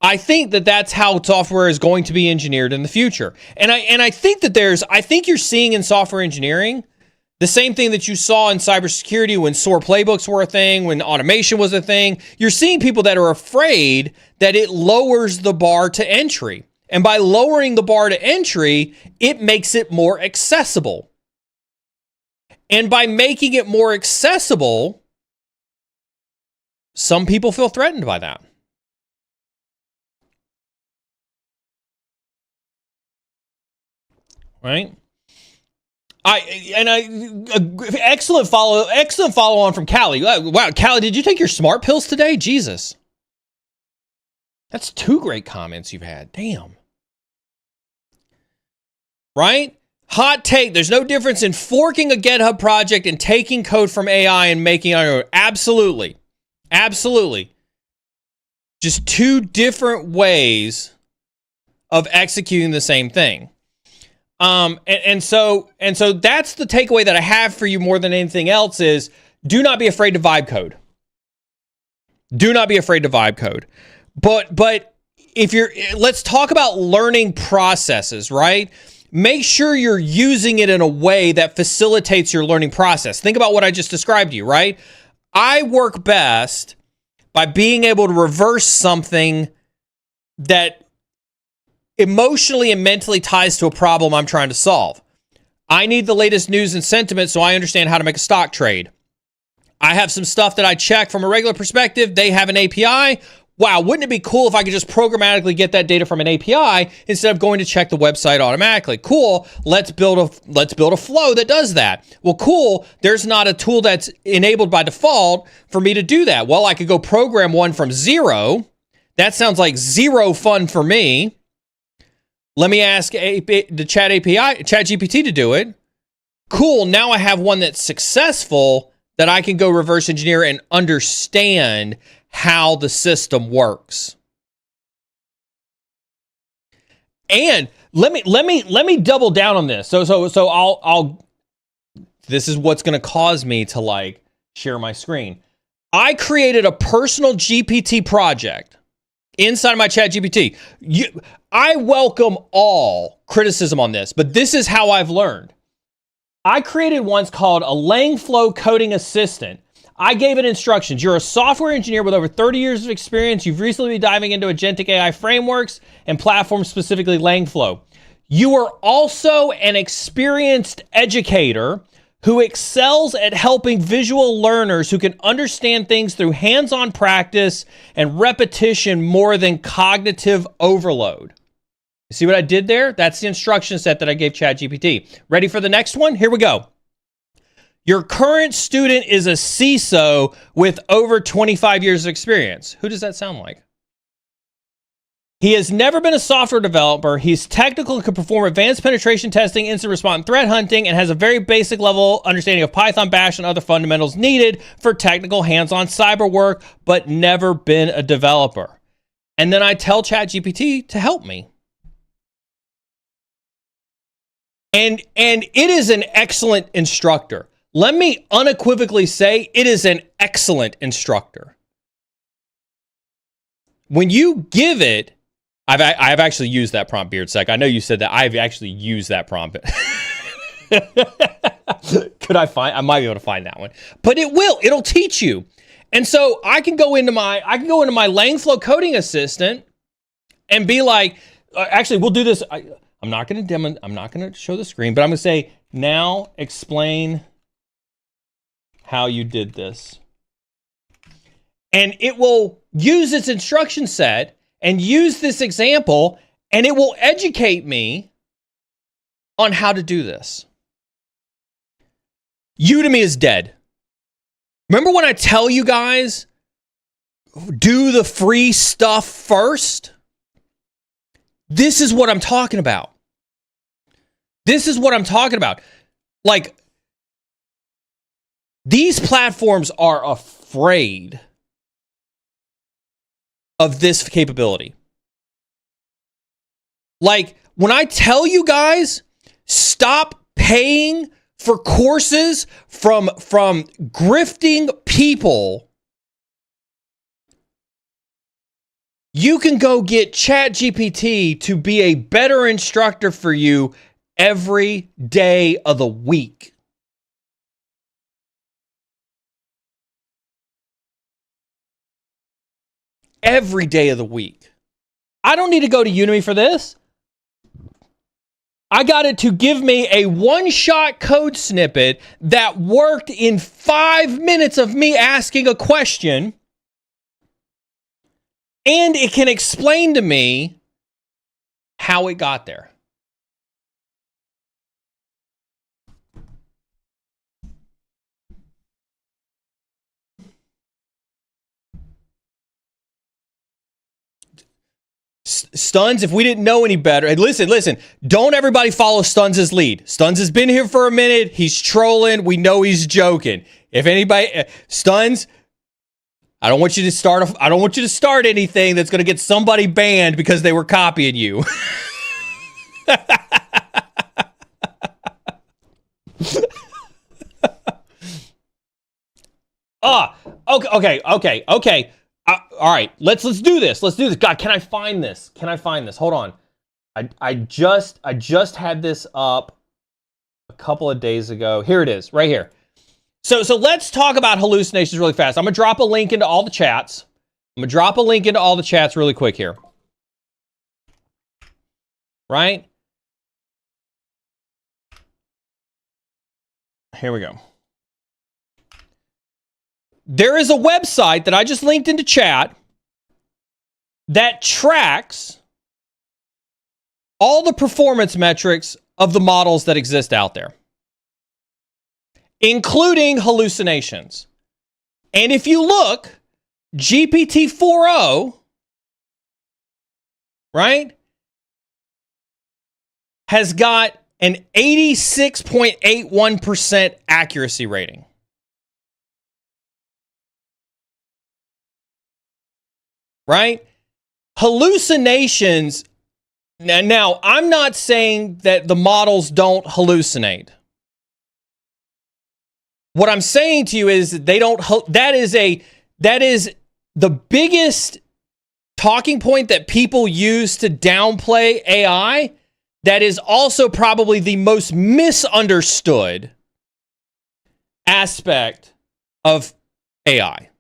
that that's how software is going to be engineered in the future. And I think that I think you're seeing in software engineering The same thing that you saw in cybersecurity when SOAR playbooks were a thing, when automation was a thing. You're seeing people that are afraid that it lowers the bar to entry. And by lowering the bar to entry, it makes it more accessible. And by making it more accessible, some people feel threatened by that. Right? Excellent follow on from Callie. Wow, Callie, did you take your smart pills today? Jesus. That's 2 great comments you've had. Damn. Right? Hot take. There's no difference in forking a GitHub project and taking code from AI and making it. Absolutely. Absolutely. Just 2 different ways of executing the same thing. And so that's the takeaway that I have for you more than anything else is do not be afraid to vibe code. Do not be afraid to vibe code. But let's talk about learning processes, right? Make sure you're using it in a way that facilitates your learning process. Think about what I just described to you, right? I work best by being able to reverse something that emotionally and mentally ties to a problem I'm trying to solve. I need the latest news and sentiment so I understand how to make a stock trade. I have some stuff that I check from a regular perspective. They have an API. Wow, wouldn't it be cool if I could just programmatically get that data from an API instead of going to check the website automatically? Cool, let's build a flow that does that. Well, cool, there's not a tool that's enabled by default for me to do that. Well, I could go program one from zero. That sounds like zero fun for me. Let me ask the chat GPT to do it. Cool, now I have one that's successful that I can go reverse engineer and understand how the system works. And let me double down on this. So I'll this is what's going to cause me to like share my screen. I created a personal GPT project inside of my chat GPT. I welcome all criticism on this, but this is how I've learned. I created one called a Langflow Coding Assistant. I gave it instructions. You're a software engineer with over 30 years of experience. You've recently been diving into agentic AI frameworks and platforms, specifically Langflow. You are also an experienced educator who excels at helping visual learners who can understand things through hands-on practice and repetition more than cognitive overload. You see what I did there? That's the instruction set that I gave ChatGPT. Ready for the next one? Here we go. Your current student is a CISO with over 25 years of experience. Who does that sound like? He has never been a software developer. He's technical and can perform advanced penetration testing, incident response, and threat hunting, and has a very basic level understanding of Python, Bash, and other fundamentals needed for technical hands-on cyber work, but never been a developer. And then I tell ChatGPT to help me. And it is an excellent instructor. Let me unequivocally say it is an excellent instructor. When you give it, I've actually used that prompt, BeardSec. I know you said that. I've actually used that prompt. I might be able to find that one. But it'll teach you. And so I can go into my Langflow coding assistant and be like, actually, we'll do this. I'm not going to show the screen, but I'm going to say, now explain how you did this. And it will use its instruction set and use this example, and it will educate me on how to do this. Udemy is dead. Remember when I tell you guys, do the free stuff first? This is what I'm talking about. This is what I'm talking about. Like, these platforms are afraid of this capability. Like, when I tell you guys, stop paying for courses from grifting people, you can go get ChatGPT to be a better instructor for you every day of the week. every day of the week. I don't need to go to Udemy for this. I got it to give me a one-shot code snippet that worked in 5 minutes of me asking a question. And it can explain to me how it got there. Stuns, if we didn't know any better, and listen, don't everybody follow Stuns' lead. Stuns has been here for a minute. He's trolling. We know he's joking. If anybody, Stuns, I don't want you to start anything that's going to get somebody banned because they were copying you. Okay. All right, let's do this. God, can I find this? Hold on. I just had this up a couple of days ago. Here it is, right here. So let's talk about hallucinations really fast. I'm gonna drop a link into all the chats. Really quick here. Right? Here we go. There is a website that I just linked into chat that tracks all the performance metrics of the models that exist out there, including hallucinations. And if you look, GPT-4o, right, has got an 86.81% accuracy rating. Right? Hallucinations. Now, I'm not saying that the models don't hallucinate. What I'm saying to you is they don't. That is the biggest talking point that people use to downplay AI. That is also probably the most misunderstood aspect of AI.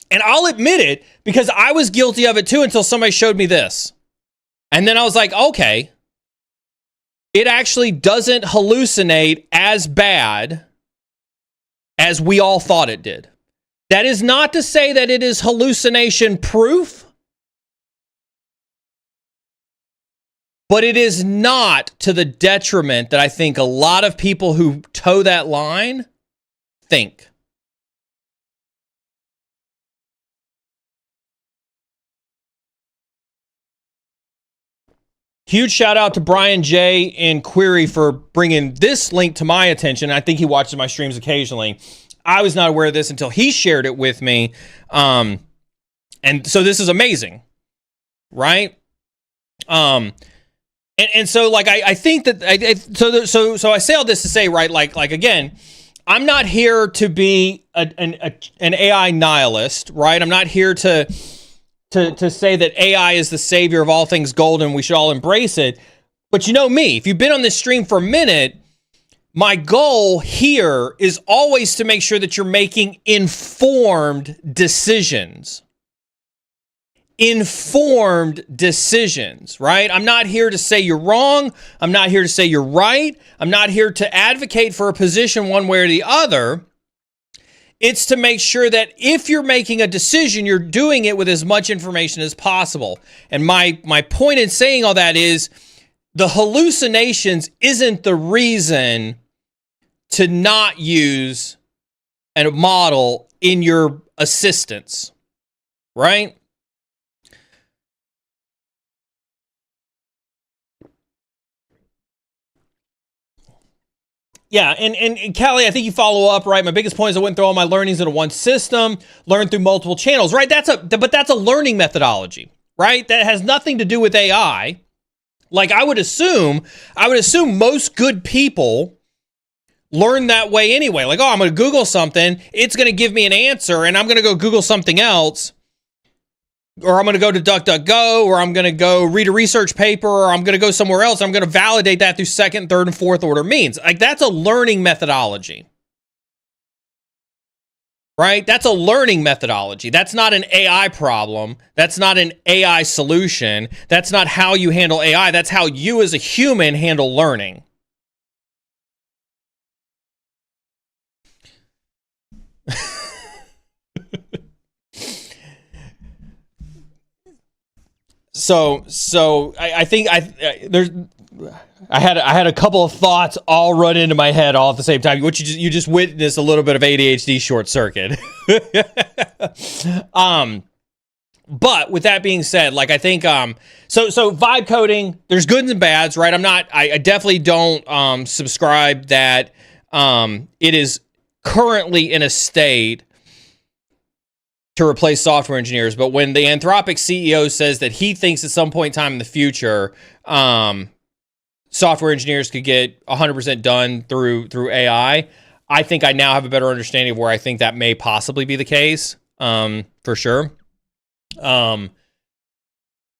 And I'll admit it because I was guilty of it too until somebody showed me this. And then I was like, okay, it actually doesn't hallucinate as bad as we all thought it did. That is not to say that it is hallucination proof, but it is not to the detriment that I think a lot of people who toe that line think. Huge shout out to Brian J. in Query for bringing this link to my attention. I think he watches my streams occasionally. I was not aware of this until he shared it with me. And so this is amazing, right? And so like I think that so I say all this to say, right, like again, I'm not here to be an AI nihilist, right? I'm not here to say that AI is the savior of all things golden. We should all embrace it. But you know me, if you've been on this stream for a minute, my goal here is always to make sure that you're making informed decisions. Informed decisions, right? I'm not here to say you're wrong. I'm not here to say you're right. I'm not here to advocate for a position one way or the other. It's to make sure that if you're making a decision, you're doing it with as much information as possible. And my point in saying all that is the hallucinations isn't the reason to not use a model in your assistance, right? Yeah, and Callie, I think you follow up, right? My biggest point is I went through all my learnings into one system, learned through multiple channels, right? But that's a learning methodology, right? That has nothing to do with AI. Like I would assume most good people learn that way anyway. Like, oh, I'm going to Google something, it's going to give me an answer, and I'm going to go Google something else. Or I'm going to go to DuckDuckGo, or I'm going to go read a research paper, or I'm going to go somewhere else. I'm going to validate that through second, third, and fourth order means. Like, that's a learning methodology. right? That's a learning methodology. That's not an AI problem. That's not an AI solution. That's not how you handle AI. That's how you as a human handle learning. So I think I had a couple of thoughts all run into my head all at the same time, which you just witnessed a little bit of ADHD short circuit. But with that being said, like I think so vibe coding, there's goods and bads, right? I definitely don't subscribe that it is currently in a state to replace software engineers, but when the Anthropic CEO says that he thinks at some point in time in the future, software engineers could get 100% done through AI, I think I now have a better understanding of where I think that may possibly be the case, for sure.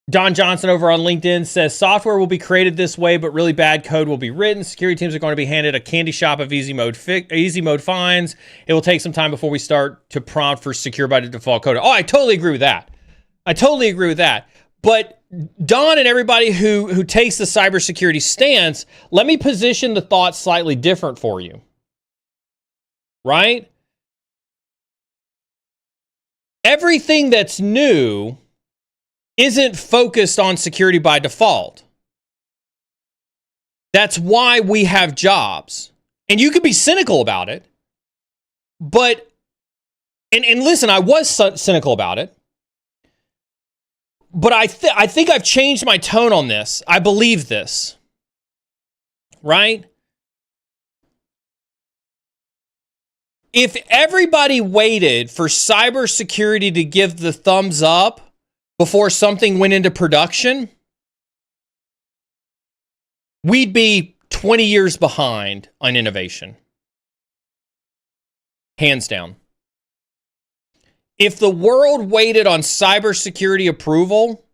Don Johnson over on LinkedIn says software will be created this way, but really bad code will be written. Security teams are going to be handed a candy shop of easy mode finds. It will take some time before we start to prompt for secure by default code. Oh, I totally agree with that. But Don and everybody who takes the cybersecurity stance, let me position the thought slightly different for you. Right? Everything that's new isn't focused on security by default. That's why we have jobs. And you could be cynical about it, but, and listen, I was cynical about it, but I think I've changed my tone on this. I believe this, right? If everybody waited for cybersecurity to give the thumbs up before something went into production, we'd be 20 years behind on innovation. Hands down. If the world waited on cybersecurity approval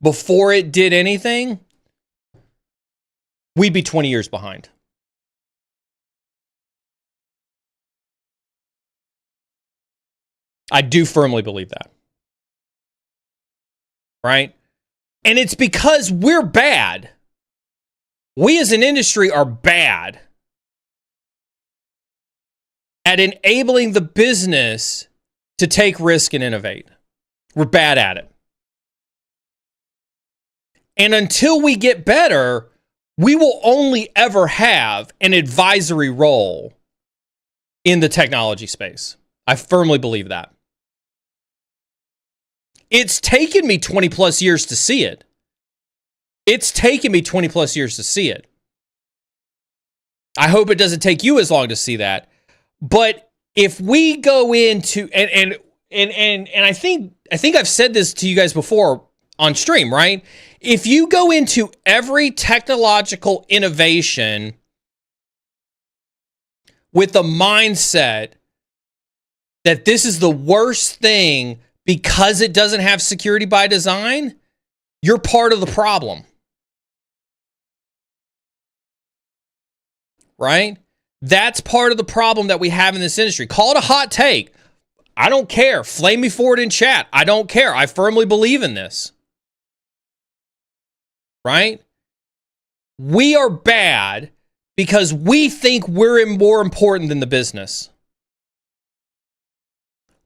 before it did anything, we'd be 20 years behind. I do firmly believe that. Right? And it's because we're bad. We as an industry are bad at enabling the business to take risk and innovate. We're bad at it. And until we get better, we will only ever have an advisory role in the technology space. I firmly believe that. It's taken me 20 plus years to see it. I hope it doesn't take you as long to see that. But if we go into and I think I've said this to you guys before on stream, right? If you go into every technological innovation with the mindset that this is the worst thing because it doesn't have security by design, you're part of the problem. Right? That's part of the problem that we have in this industry. Call it a hot take. I don't care. Flame me for it in chat. I don't care. I firmly believe in this. Right? We are bad because we think we're more important than the business.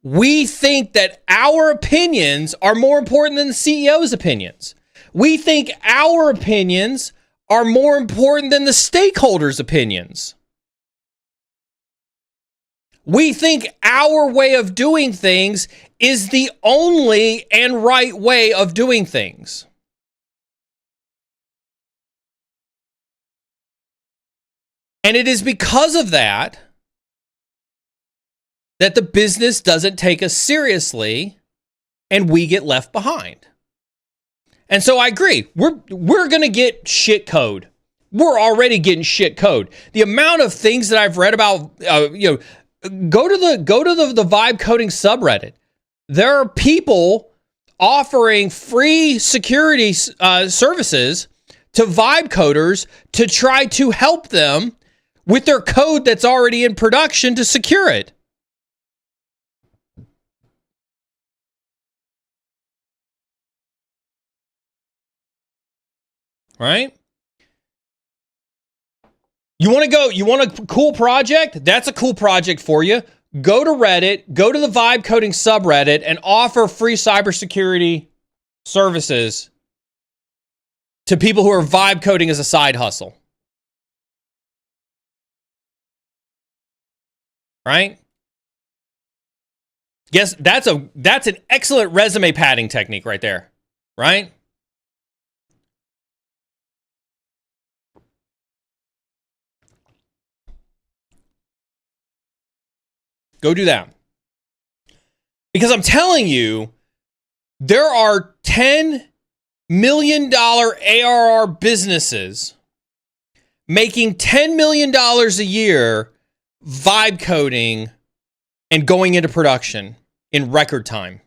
We think that our opinions are more important than the CEO's opinions. We think our opinions are more important than the stakeholders' opinions. We think our way of doing things is the only and right way of doing things. And it is because of that the business doesn't take us seriously and we get left behind. And so I agree. We're going to get shit code. We're already getting shit code. The amount of things that I've read about, go to the vibe coding subreddit. There are people offering free security services to vibe coders to try to help them with their code that's already in production to secure it. right? You want a cool project? That's a cool project for you. Go to Reddit, go to the Vibe Coding subreddit, and offer free cybersecurity services to people who are vibe coding as a side hustle. Right? Yes, that's an excellent resume padding technique right there. Right? Go do that. Because I'm telling you, there are $10 million ARR businesses making $10 million a year vibe coding and going into production in record time.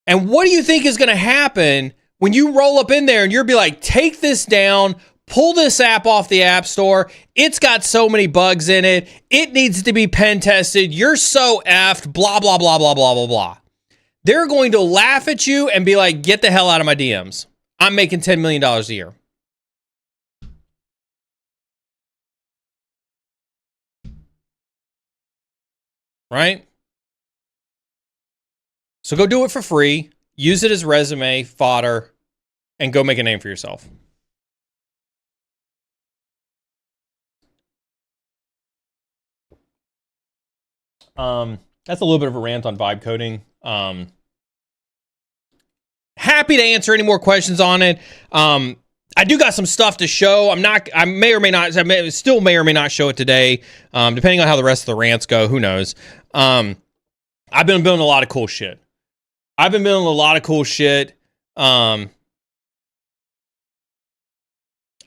And what do you think is going to happen when you roll up in there and you'll be like, take this down, pull this app off the App Store. It's got so many bugs in it. It needs to be pen tested. You're so effed, blah, blah, blah, blah, blah, blah, blah. They're going to laugh at you and be like, get the hell out of my DMs. I'm making $10 million a year. Right? So go do it for free. Use it as resume fodder and go make a name for yourself. That's a little bit of a rant on vibe coding. Happy to answer any more questions on it. I do got some stuff to show. I may or may not show it today. Depending on how the rest of the rants go, who knows? I've been building a lot of cool shit.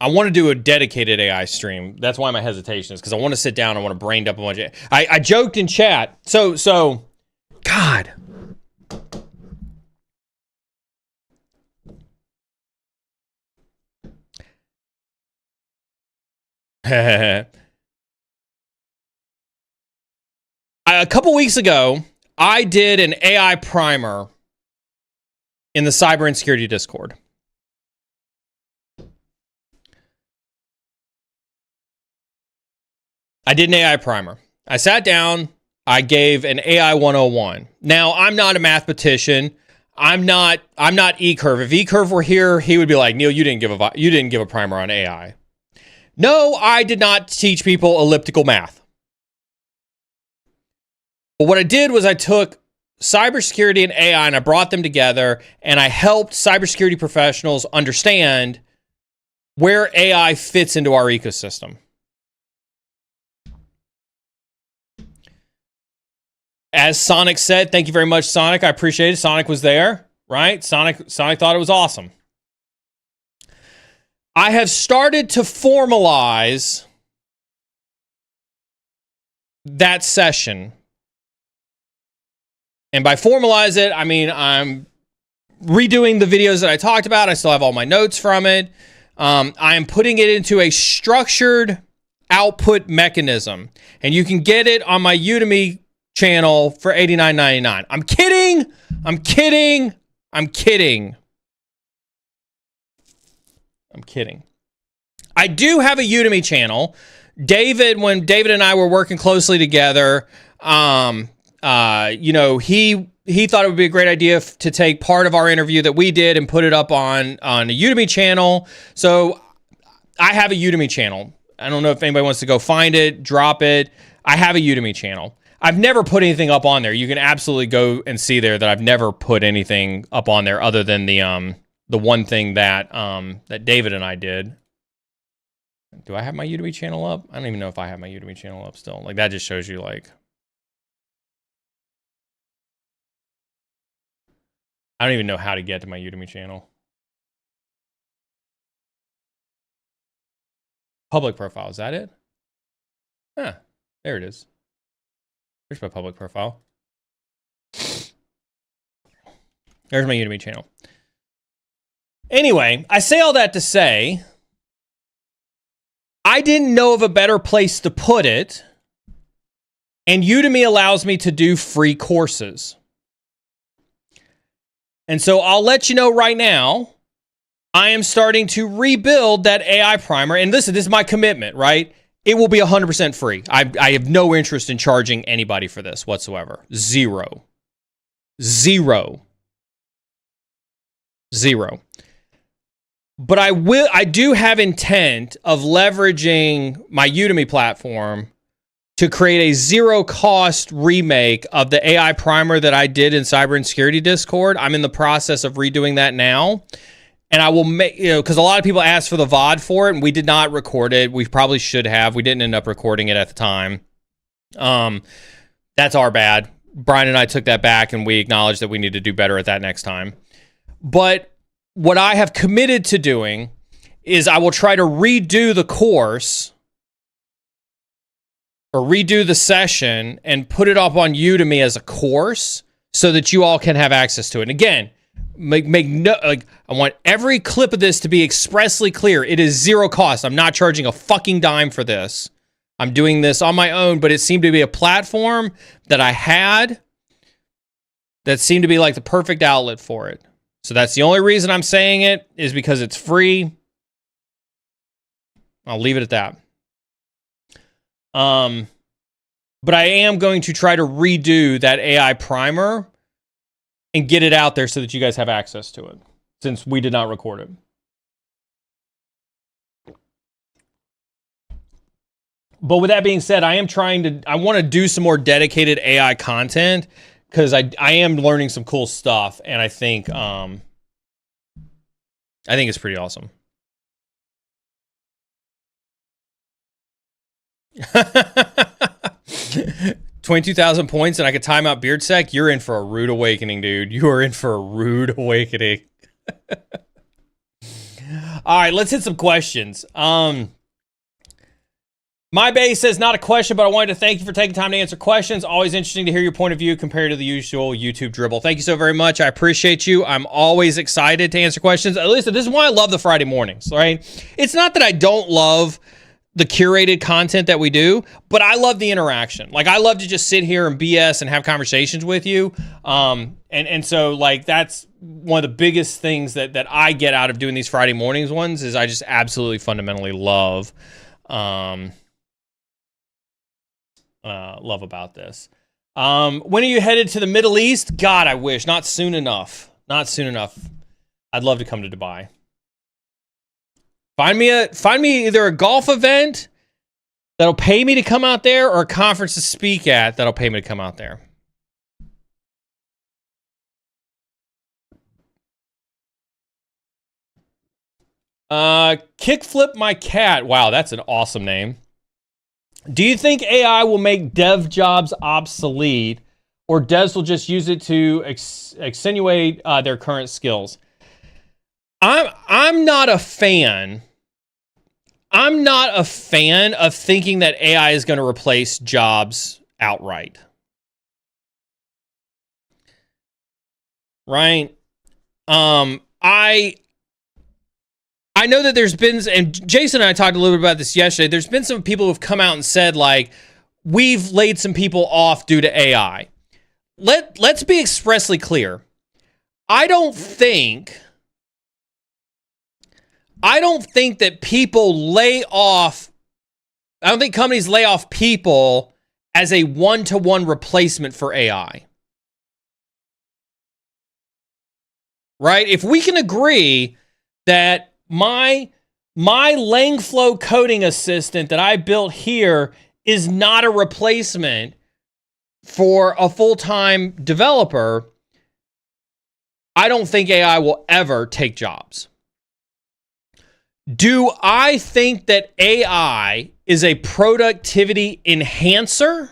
I want to do a dedicated AI stream. That's why my hesitation is, because I want to sit down. I want to brain dump a bunch of... I joked in chat. So, God. A couple weeks ago, I did an AI primer in the Cyber Insecurity Discord. I did an AI primer. I sat down. I gave an AI 101. Now, I'm not a mathematician. I'm not eCurve. If eCurve were here, he would be like, Neal, you didn't give a primer on AI. No, I did not teach people elliptical math. But what I did was I took cybersecurity and AI and I brought them together and I helped cybersecurity professionals understand where AI fits into our ecosystem. As Sonic said, thank you very much, Sonic. I appreciate it. Sonic was there, right? Sonic thought it was awesome. I have started to formalize that session. And by formalize it, I mean I'm redoing the videos that I talked about. I still have all my notes from it. I am putting it into a structured output mechanism. And you can get it on my Udemy channel for $89.99. I'm kidding. I do have a Udemy channel. When David and I were working closely together, he thought it would be a great idea to take part of our interview that we did and put it up on a Udemy channel. So I have a Udemy channel. I don't know if anybody wants to go find it, drop it. I have a Udemy channel. I've never put anything up on there. You can absolutely go and see there that I've never put anything up on there other than the one thing that David and I did. Do I have my Udemy channel up? I don't even know if I have my Udemy channel up still. Like, that just shows you, like... I don't even know how to get to my Udemy channel. Public profile, is that it? Huh, there it is. There's my public profile. There's my Udemy channel. Anyway, I say all that to say, I didn't know of a better place to put it, and Udemy allows me to do free courses. And so I'll let you know right now, I am starting to rebuild that AI primer. And listen, this is my commitment, right? It will be 100% free. I have no interest in charging anybody for this whatsoever. Zero. But I do have intent of leveraging my Udemy platform to create a zero-cost remake of the AI primer that I did in Cyber Insecurity Discord. I'm in the process of redoing that now. And I will make, because a lot of people asked for the VOD for it, and we did not record it. We probably should have. We didn't end up recording it at the time. That's our bad. Brian and I took that back, and we acknowledged that we need to do better at that next time. But what I have committed to doing is I will try to redo the course or redo the session and put it up on Udemy as a course so that you all can have access to it. And again, I want every clip of this to be expressly clear. It is zero cost. I'm not charging a fucking dime for this. I'm doing this on my own, but it seemed to be a platform that I had that seemed to be like the perfect outlet for it. So that's the only reason I'm saying it, is because it's free. I'll leave it at that. But I am going to try to redo that AI primer and get it out there so that you guys have access to it, since we did not record it. But with that being said, I want to do some more dedicated AI content, because I am learning some cool stuff, and I think it's pretty awesome. 22,000 points and I could time out BeardSec. You're in for a rude awakening, dude. You are in for a rude awakening. All right, let's hit some questions. My base says, not a question, but I wanted to thank you for taking time to answer questions. Always interesting to hear your point of view compared to the usual YouTube dribble. Thank you so very much. I appreciate you. I'm always excited to answer questions. At least this is why I love the Friday mornings, right? It's not that I don't love the curated content that we do, but I love the interaction. Like, I love to just sit here and BS and have conversations with you. And so, like, that's one of the biggest things that I get out of doing these Friday mornings ones, is I just absolutely fundamentally love about this. When are you headed to the Middle East? God, I wish. Not soon enough. Not soon enough. I'd love to come to Dubai. Find me either a golf event that'll pay me to come out there, or a conference to speak at that'll pay me to come out there. Kickflip my cat. Wow, that's an awesome name. Do you think AI will make dev jobs obsolete, or devs will just use it to accentuate their current skills? I'm not a fan. I'm not a fan of thinking that AI is going to replace jobs outright. Right? I know that there's been, and Jason and I talked a little bit about this yesterday, there's been some people who've come out and said, like, we've laid some people off due to AI. Let's be expressly clear. I don't think that people lay off, I don't think companies lay off people as a one-to-one replacement for AI. Right? If we can agree that my Langflow coding assistant that I built here is not a replacement for a full-time developer, I don't think AI will ever take jobs. Do I think that AI is a productivity enhancer?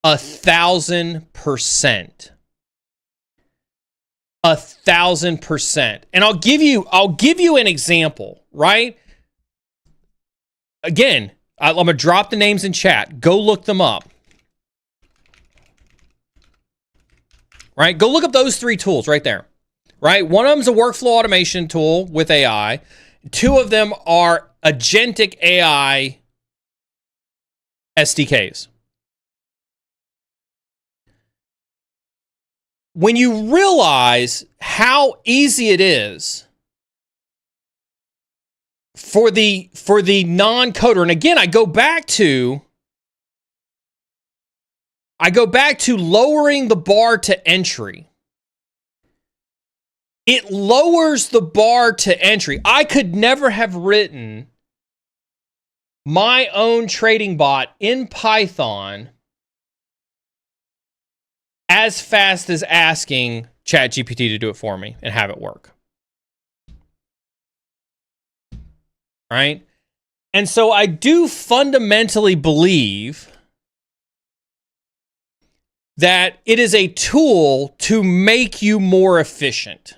1,000%. 1,000%. And I'll give you an example, right? Again, I'm gonna drop the names in chat. Go look them up. Right? Go look up those three tools right there. Right? One of them is a workflow automation tool with AI. Two of them are agentic AI SDKs. When you realize how easy it is for the non-coder, and again, I go back to lowering the bar to entry. It lowers the bar to entry. I could never have written my own trading bot in Python as fast as asking ChatGPT to do it for me and have it work. Right? And so I do fundamentally believe that it is a tool to make you more efficient.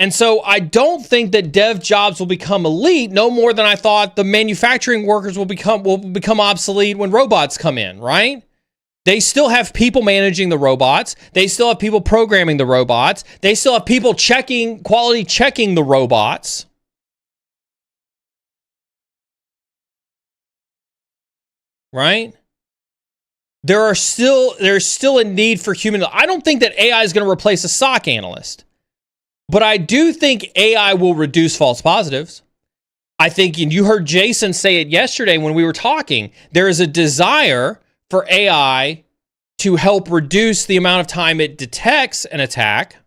And so I don't think that dev jobs will become elite no more than I thought the manufacturing workers will become obsolete when robots come in, right? They still have people managing the robots. They still have people programming the robots. They still have people quality checking the robots. Right? There's still a need for human. I don't think that AI is going to replace a SOC analyst. But I do think AI will reduce false positives. I think, and you heard Jason say it yesterday when we were talking, there is a desire for AI to help reduce the amount of time it detects an attack.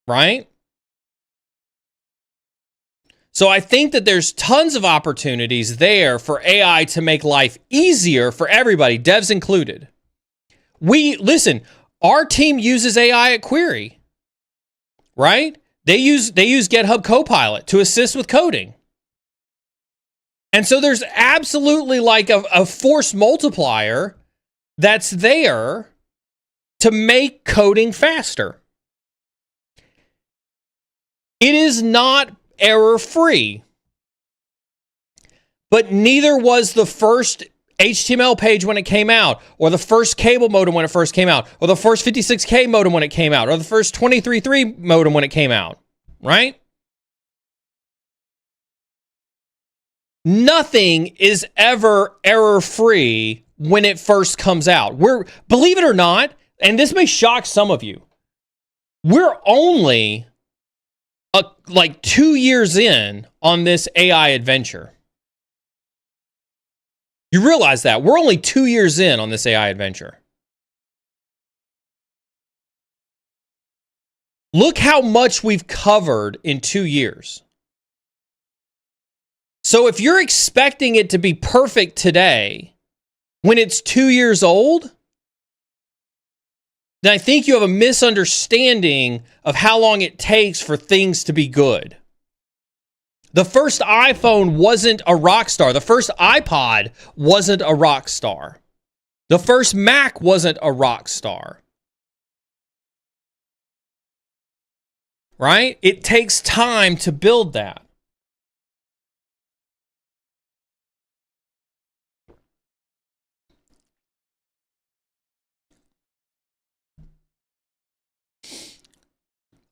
Right? So I think that there's tons of opportunities there for AI to make life easier for everybody, devs included. Listen, our team uses AI at Query, right? They use GitHub Copilot to assist with coding. And so there's absolutely like a force multiplier that's there to make coding faster. It is not error-free, but neither was the first HTML page when it came out, or the first cable modem when it first came out, or the first 56K modem when it came out, or the first 23.3 modem when it came out, right? Nothing is ever error-free when it first comes out. Believe it or not, and this may shock some of you, we're only like 2 years in on this AI adventure. You realize that we're only 2 years in on this AI adventure. Look how much we've covered in 2 years. So if you're expecting it to be perfect today, when it's 2 years old, then I think you have a misunderstanding of how long it takes for things to be good. The first iPhone wasn't a rock star. The first iPod wasn't a rock star. The first Mac wasn't a rock star. Right? It takes time to build that.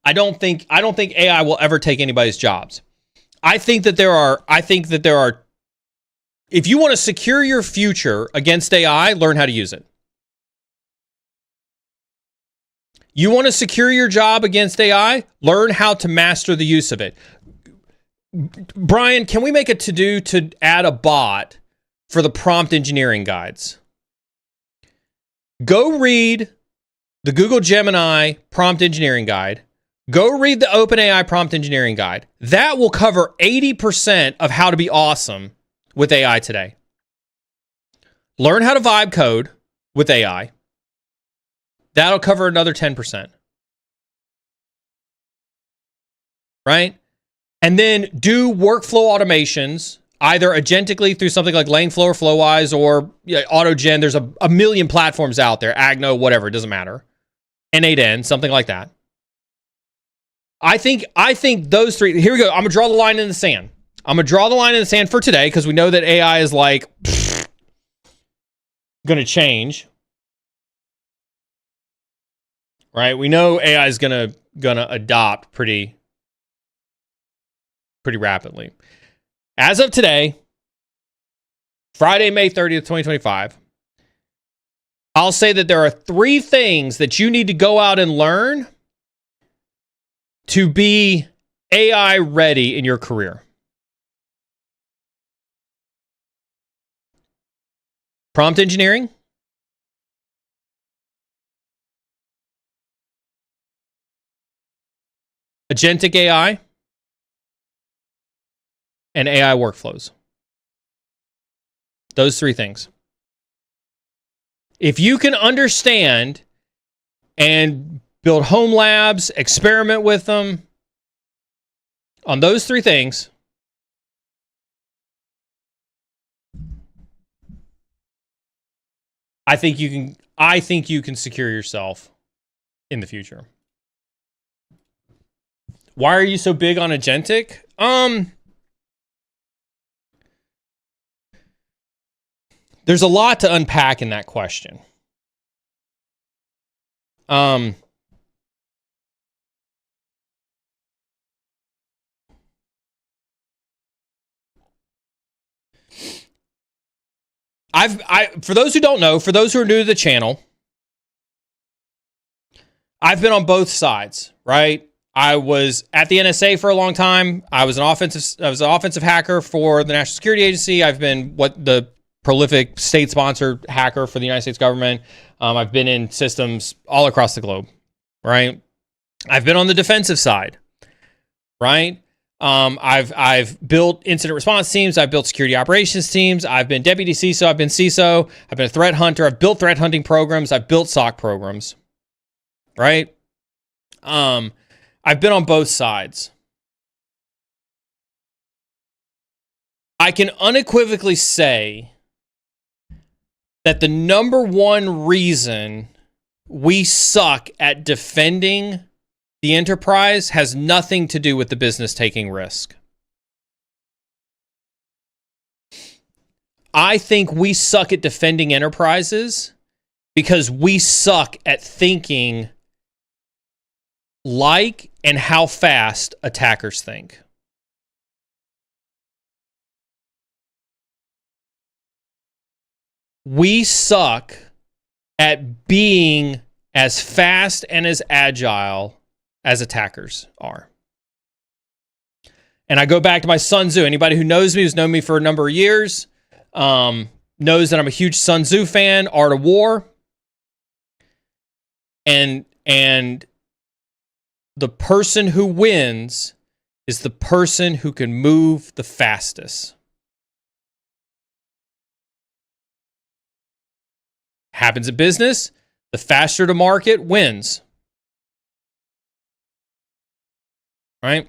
I don't think AI will ever take anybody's jobs. I think that there are, if you want to secure your future against AI, learn how to use it. You want to secure your job against AI, learn how to master the use of it. Brian, can we make a to-do to add a bot for the prompt engineering guides? Go read the Google Gemini prompt engineering guide. Go read the OpenAI prompt engineering guide. That will cover 80% of how to be awesome with AI today. Learn how to vibe code with AI. That'll cover another 10%. Right? And then do workflow automations, either agentically through something like Langflow or Flowise or AutoGen. There's a million platforms out there. Agno, whatever, it doesn't matter. N8N, something like that. I think those three, here we go. I'm going to draw the line in the sand. I'm going to draw the line in the sand for today because we know that AI is like going to change. Right? We know AI is going to adopt pretty rapidly. As of today, Friday, May 30th, 2025, I'll say that there are 3 things that you need to go out and learn to be AI ready in your career. Prompt engineering, agentic AI, and AI workflows. Those 3 things. If you can understand and build home labs, experiment with them on those 3 things, I think you can secure yourself in the future. Why are you so big on agentic? There's a lot to unpack in that question. For those who don't know, for those who are new to the channel, I've been on both sides, right? I was at the NSA for a long time. I was an offensive hacker for the National Security Agency. I've been the prolific state-sponsored hacker for the United States government. I've been in systems all across the globe, right? I've been on the defensive side, right? I've built incident response teams. I've built security operations teams. I've been deputy CISO. I've been CISO. I've been a threat hunter. I've built threat hunting programs. I've built SOC programs, right? I've been on both sides. I can unequivocally say that the number one reason we suck at defending the enterprise has nothing to do with the business taking risk. I think we suck at defending enterprises because we suck at thinking like and how fast attackers think. We suck at being as fast and as agile as attackers are. And I go back to my Sun Tzu. Anybody who knows me, who's known me for a number of years, knows that I'm a huge Sun Tzu fan, Art of War. And the person who wins is the person who can move the fastest. Happens in business, the faster to market wins. Right?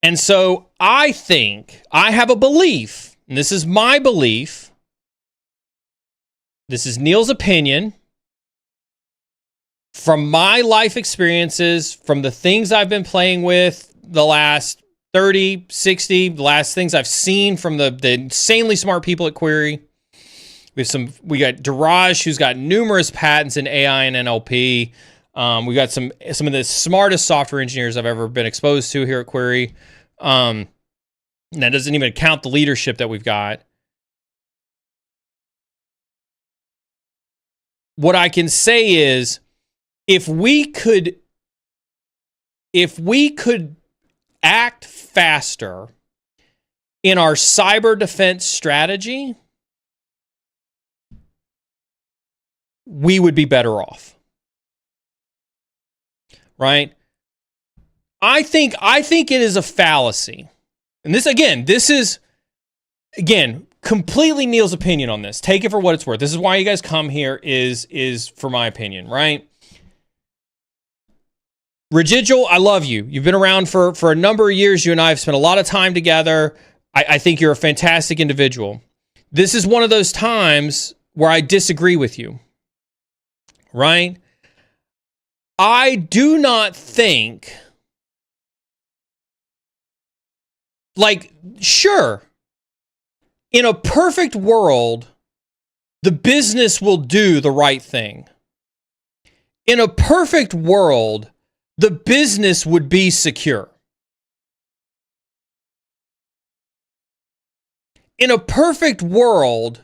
And so I think, I have a belief, and this is my belief, this is Neal's opinion, from my life experiences, from the things I've been playing with the last 30, 60, the last things I've seen from the insanely smart people at Query. We got Diraj, who's got numerous patents in AI and NLP. We got some of the smartest software engineers I've ever been exposed to here at Query. And that doesn't even count the leadership that we've got. What I can say is, if we could act faster in our cyber defense strategy, we would be better off. Right? I think it is a fallacy. And this is completely Neal's opinion on this. Take it for what it's worth. This is why you guys come here, is for my opinion, right? Residual, I love you. You've been around for a number of years. You and I have spent a lot of time together. I think you're a fantastic individual. This is one of those times where I disagree with you. Right? I do not think, sure, in a perfect world, the business will do the right thing. In a perfect world, the business would be secure. in a perfect world,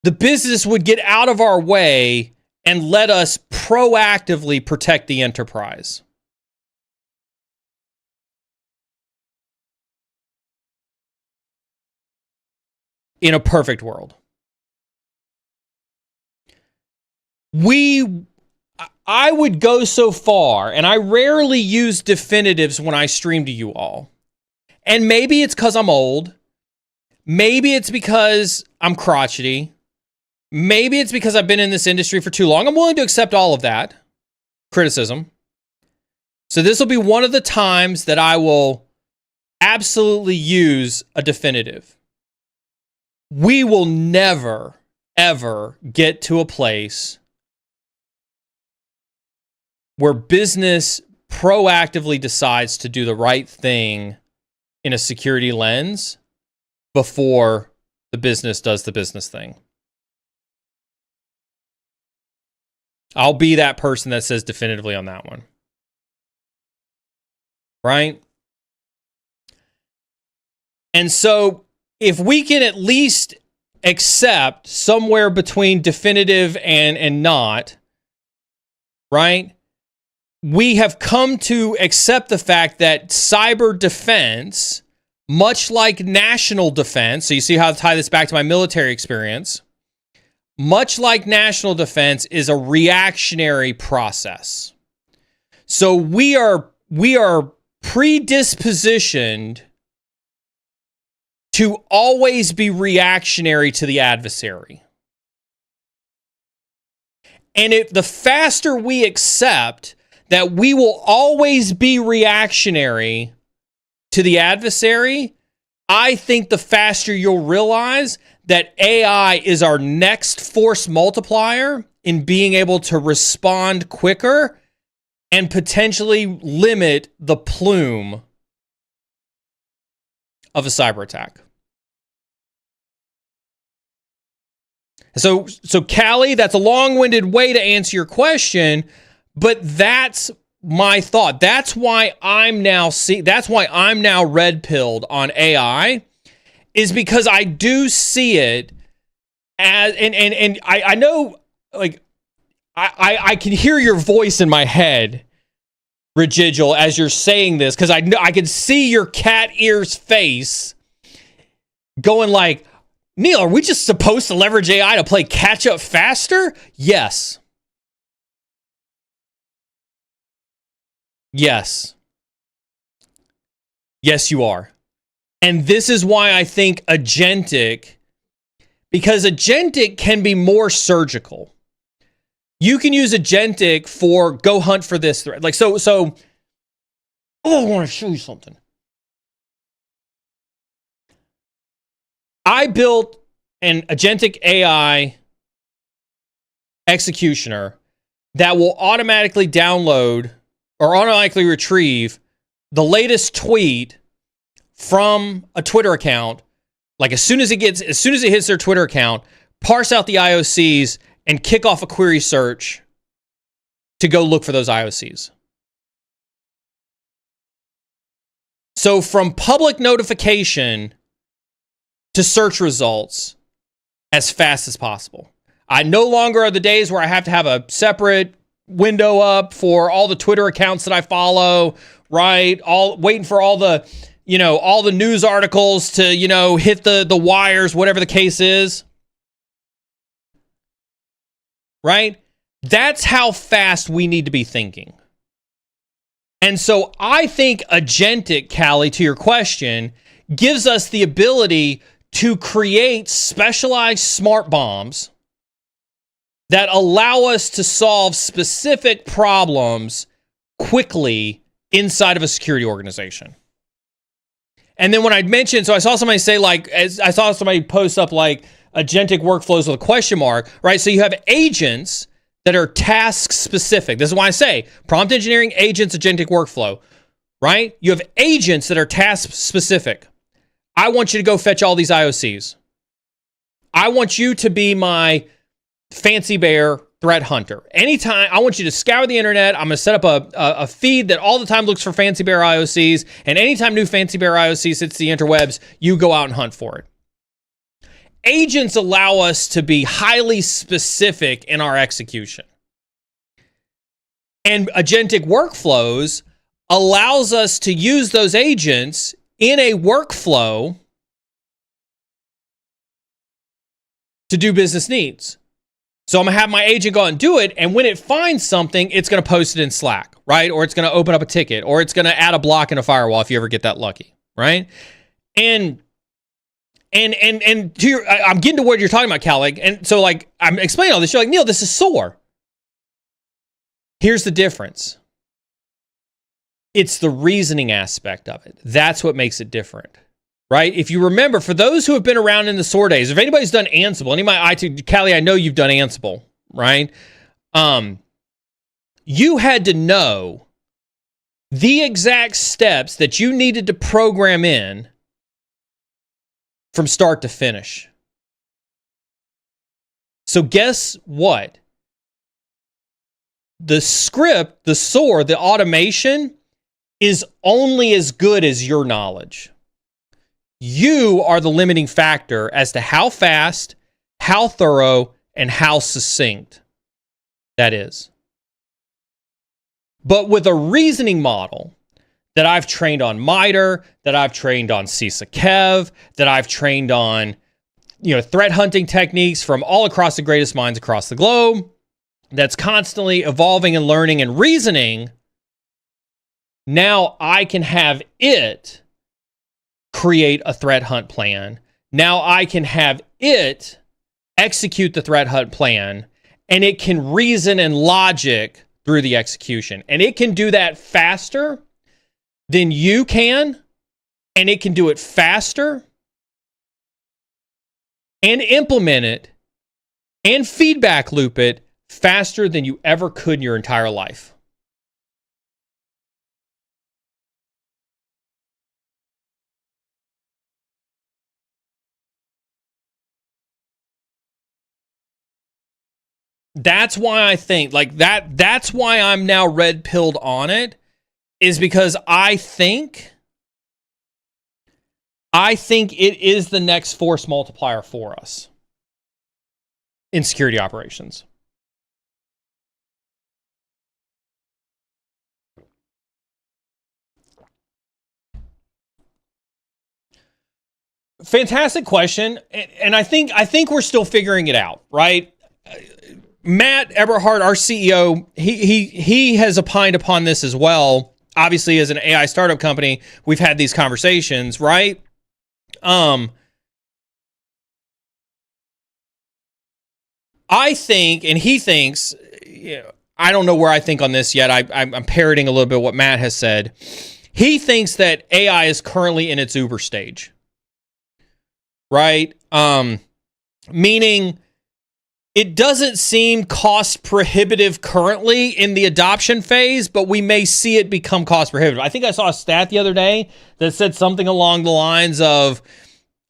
the business would get out of our way and let us proactively protect the enterprise. In a perfect world. I would go so far, and I rarely use definitives when I stream to you all. And maybe it's because I'm old. Maybe it's because I'm crotchety. Maybe it's because I've been in this industry for too long. I'm willing to accept all of that criticism. So this will be one of the times that I will absolutely use a definitive. We will never, ever get to a place where business proactively decides to do the right thing in a security lens before the business does the business thing. I'll be that person that says definitively on that one. Right? And so if we can at least accept somewhere between definitive and not, right? We have come to accept the fact that cyber defense, much like national defense, so you see how I tie this back to my military experience, much like national defense is a reactionary process. So we are predispositioned to always be reactionary to the adversary. And if the faster we accept that we will always be reactionary to the adversary, I think the faster you'll realize that AI is our next force multiplier in being able to respond quicker and potentially limit the plume of a cyber attack. So Callie, that's a long-winded way to answer your question, but that's my thought. That's why I'm now red-pilled on AI, is because I do see it as, and I know, like, I can hear your voice in my head, Rejigil, as you're saying this, because I can see your cat ears face going like, Neal, are we just supposed to leverage AI to play catch up faster? Yes. Yes. Yes, you are. And this is why I think agentic, because agentic can be more surgical. You can use agentic for go hunt for this threat. Like, so, I want to show you something. I built an agentic AI executioner that will automatically download or automatically retrieve the latest tweet from a Twitter account. Like as soon as it hits their Twitter account, parse out the IOCs and kick off a query search to go look for those IOCs. So from public notification to search results as fast as possible. I no longer are the days where I have to have a separate window up for all the Twitter accounts that I follow, right? All waiting for all the, all the news articles to, hit the wires, whatever the case is. Right? That's how fast we need to be thinking. And so I think agentic, Callie, to your question, gives us the ability to create specialized smart bombs that allow us to solve specific problems quickly inside of a security organization. And then when I mentioned, so I saw somebody say I saw somebody post up like agentic workflows with a question mark, right? So you have agents that are task specific. This is why I say prompt engineering agents, agentic workflow, right? You have agents that are task specific. I want you to go fetch all these IOCs. I want you to be my fancy bear threat hunter. Anytime, I want you to scour the internet. I'm going to set up a feed that all the time looks for Fancy Bear IOCs. And anytime new Fancy Bear IOC hits the interwebs, you go out and hunt for it. Agents allow us to be highly specific in our execution. And agentic workflows allows us to use those agents in a workflow to do business needs. So I'm going to have my agent go out and do it, and when it finds something, it's going to post it in Slack, right? Or it's going to open up a ticket, or it's going to add a block in a firewall if you ever get that lucky, right? And to your, I'm getting to what you're talking about, Cal. And so like I'm explaining all this, you're like, Neal, this is SOAR. Here's the difference. It's the reasoning aspect of it. That's what makes it different, right? If you remember, for those who have been around in the SOAR days, if anybody's done Ansible, Callie, I know you've done Ansible, right? You had to know the exact steps that you needed to program in from start to finish. So guess what? The script, the SOAR, the automation is only as good as your knowledge. You are the limiting factor as to how fast, how thorough, and how succinct that is. But with a reasoning model that I've trained on MITRE, that I've trained on CISA-KEV, that I've trained on, threat hunting techniques from all across the greatest minds across the globe, that's constantly evolving and learning and reasoning, now I can have it create a threat hunt plan. Now I can have it execute the threat hunt plan, and it can reason and logic through the execution. And it can do that faster than you can, and it can do it faster and implement it and feedback loop it faster than you ever could in your entire life. That's why I think that's why I'm now red-pilled on it, is because I think it is the next force multiplier for us in security operations. Fantastic question, and I think we're still figuring it out, right? Matt Eberhard, our CEO, he has opined upon this as well. Obviously, as an AI startup company, we've had these conversations, right? I think, and he thinks, I don't know where I think on this yet. I'm parroting a little bit what Matt has said. He thinks that AI is currently in its Uber stage, right? Meaning it doesn't seem cost prohibitive currently in the adoption phase, but we may see it become cost prohibitive. I think I saw a stat the other day that said something along the lines of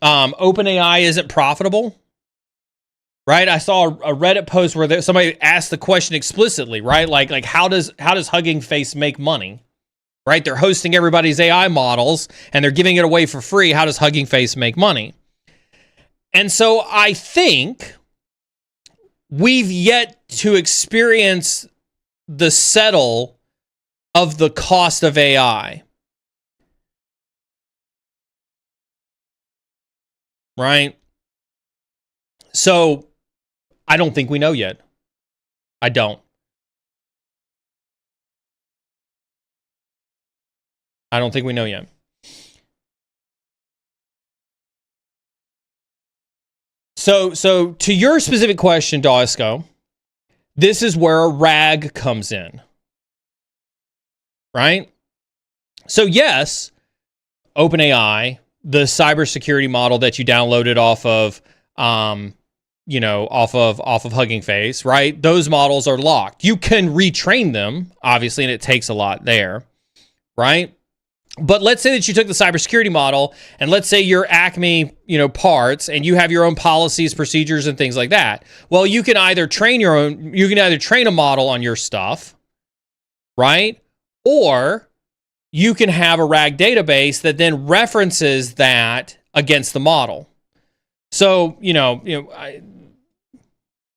OpenAI isn't profitable, right? I saw a Reddit post where somebody asked the question explicitly, right? Like how does Hugging Face make money, right? They're hosting everybody's AI models and they're giving it away for free. How does Hugging Face make money? And so I think we've yet to experience the settle of the cost of AI. Right? So I don't think we know yet. I don't think we know yet. So to your specific question, Dawisco, this is where a RAG comes in, right? So yes, OpenAI, the cybersecurity model that you downloaded off of, off of Hugging Face, right? Those models are locked. You can retrain them, obviously, and it takes a lot there, right? But let's say that you took the cybersecurity model, and let's say you're Acme, parts, and you have your own policies, procedures, and things like that. Well, you can either train a model on your stuff, right? Or you can have a RAG database that then references that against the model. So,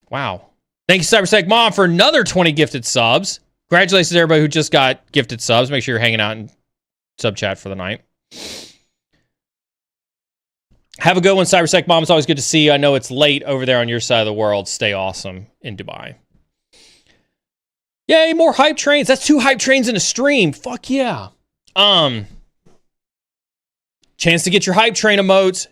wow. Thank you, CyberSec Mom, for another 20 gifted subs. Congratulations to everybody who just got gifted subs. Make sure you're hanging out in sub chat for the night. Have a good one, CyberSec Mom. It's always good to see you. I know it's late over there on your side of the world. Stay awesome in Dubai. Yay, more hype trains. That's 2 hype trains in a stream. Fuck yeah. Chance to get your hype train emotes.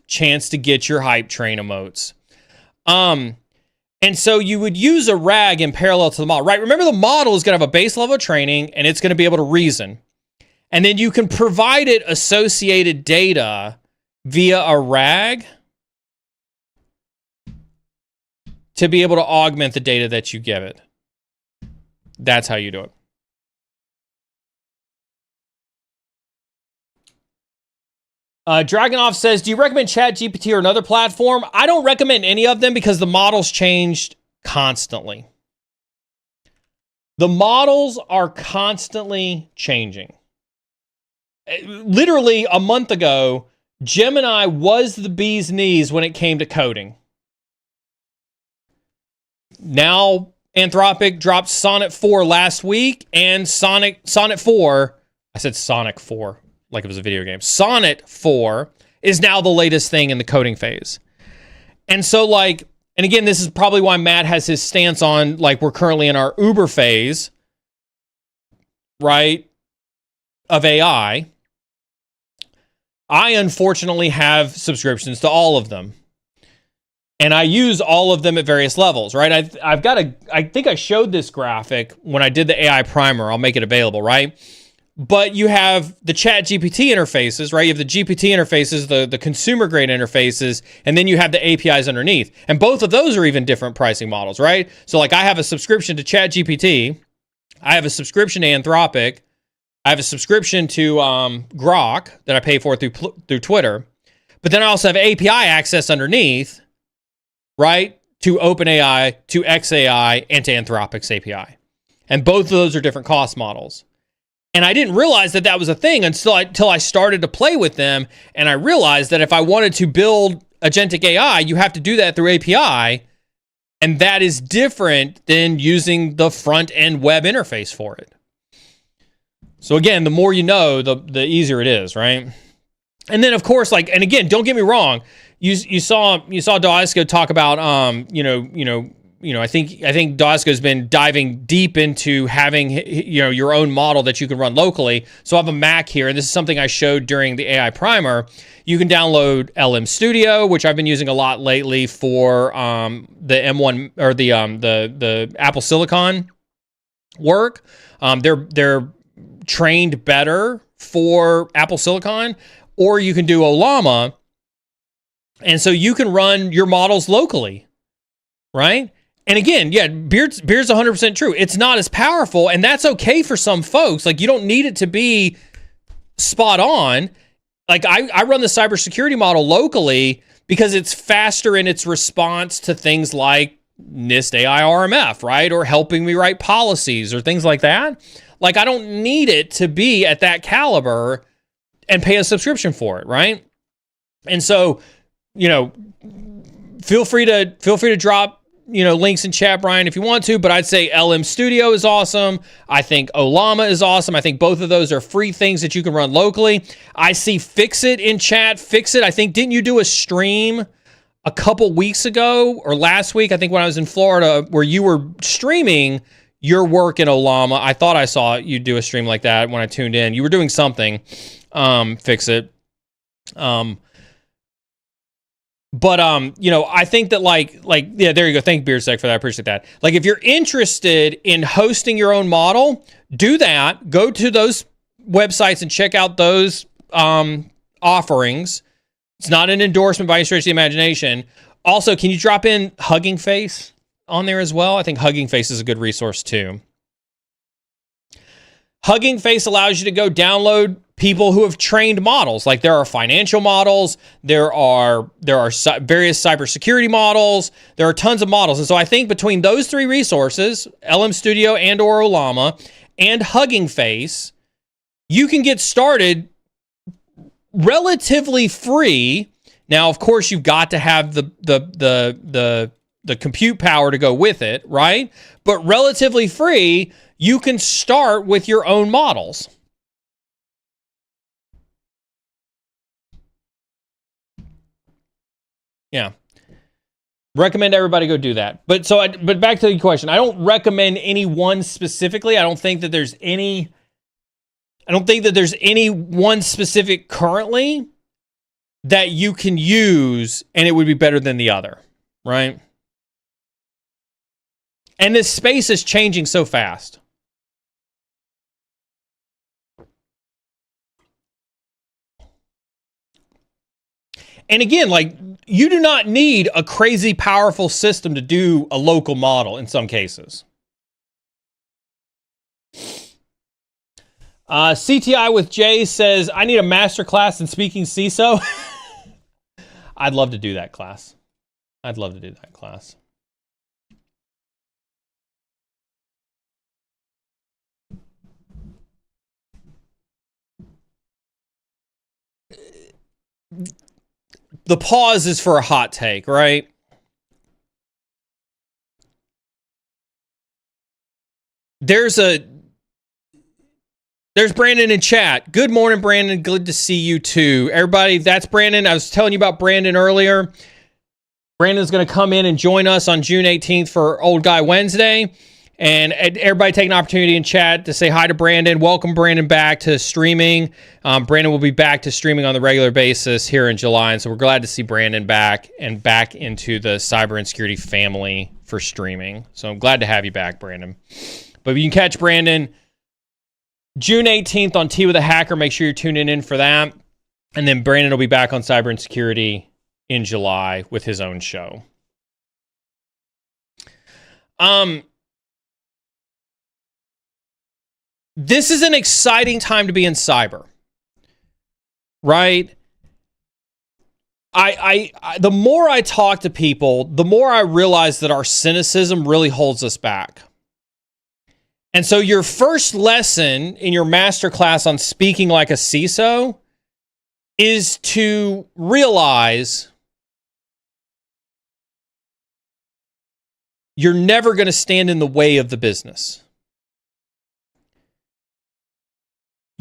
And so you would use a RAG in parallel to the model, right? Remember, the model is going to have a base level of training, and it's going to be able to reason. And then you can provide it associated data via a RAG to be able to augment the data that you give it. That's how you do it. Dragonoff says, do you recommend ChatGPT or another platform? I don't recommend any of them because the models changed constantly. The models are constantly changing. Literally a month ago, Gemini was the bee's knees when it came to coding. Now, Anthropic dropped Sonnet 4 last week, and Sonnet 4, I said Sonic 4, like it was a video game. Sonnet 4 is now the latest thing in the coding phase. And so, and again, this is probably why Matt has his stance on, we're currently in our Uber phase, right, of AI. I unfortunately have subscriptions to all of them. And I use all of them at various levels, right? I think I showed this graphic when I did the AI primer. I'll make it available, right? But you have the chat GPT interfaces, right? You have the GPT interfaces, the consumer grade interfaces, and then you have the APIs underneath. And both of those are even different pricing models, right? So I have a subscription to chat GPT. I have a subscription to Anthropic. I have a subscription to Grok that I pay for through Twitter. But then I also have API access underneath, right? To OpenAI, to XAI, and to Anthropic's API. And both of those are different cost models. And I didn't realize that was a thing until I started to play with them. And I realized that if I wanted to build agentic AI, you have to do that through API. And that is different than using the front end web interface for it. So again, the more you know, the easier it is, right? And then of course, and again, don't get me wrong, you saw Dawesco talk about I think Dawesco's been diving deep into having your own model that you can run locally. So I have a Mac here, and this is something I showed during the AI primer. You can download LM Studio, which I've been using a lot lately for the M1 or the Apple Silicon work. They're trained better for Apple Silicon, or you can do Ollama, and so you can run your models locally, right? And again, yeah, Beard's 100% true. It's not as powerful, and that's okay for some folks. You don't need it to be spot on. I run the cybersecurity model locally because it's faster in its response to things like NIST AI RMF, right? Or helping me write policies or things like that. I don't need it to be at that caliber and pay a subscription for it, right? And so, feel free to drop, links in chat, Brian, if you want to, but I'd say LM Studio is awesome. I think Ollama is awesome. I think both of those are free things that you can run locally. I see Fixit in chat. Fixit, I think, didn't you do a stream a couple weeks ago or last week? I think when I was in Florida where you were streaming your work in Ollama. I thought I saw you do a stream like that when I tuned in. You were doing something, Fixit. But I think that yeah, there you go. Thank Beardsec for that. I appreciate that. If you're interested in hosting your own model, do that. Go to those websites and check out those offerings. It's not an endorsement by any stretch of the imagination. Also, can you drop in Hugging Face on there as well? I think Hugging Face is a good resource too. Hugging Face allows you to go download people who have trained models. Like there are financial models, there are various cybersecurity models, there are tons of models. And so I think between those three resources, LM Studio and or Olama and Hugging Face, you can get started relatively free. Now, of course, you've got to have the compute power to go with it, right? But relatively free, you can start with your own models. Yeah. Recommend everybody go do that. But back to the question. I don't recommend any one specifically. I don't think that there's any one specific currently that you can use and it would be better than the other, right? And this space is changing so fast. And again, like, you do not need a crazy powerful system to do a local model in some cases. CTI with Jay says, I need a master class in speaking CISO. I'd love to do that class. I'd love to do that class. The pause is for a hot take, right? There's Brandon in chat. Good morning, Brandon. Good to see you too. Everybody, that's Brandon. I was telling you about Brandon earlier. Brandon's going to come in and join us on June 18th for Old Guy Wednesday. And everybody take an opportunity in chat to say hi to Brandon. Welcome Brandon back to streaming. Brandon will be back to streaming on the regular basis here in July. And so we're glad to see Brandon back and back into the Cyber Insecurity family for streaming. So I'm glad to have you back, Brandon. But you can catch Brandon June 18th on Tea with a Hacker. Make sure you're tuning in for that. And then Brandon will be back on Cyber Insecurity in July with his own show. This is an exciting time to be in cyber, right? I the more I talk to people, the more I realize that our cynicism really holds us back. And so your first lesson in your masterclass on speaking like a CISO is to realize you're never going to stand in the way of the business.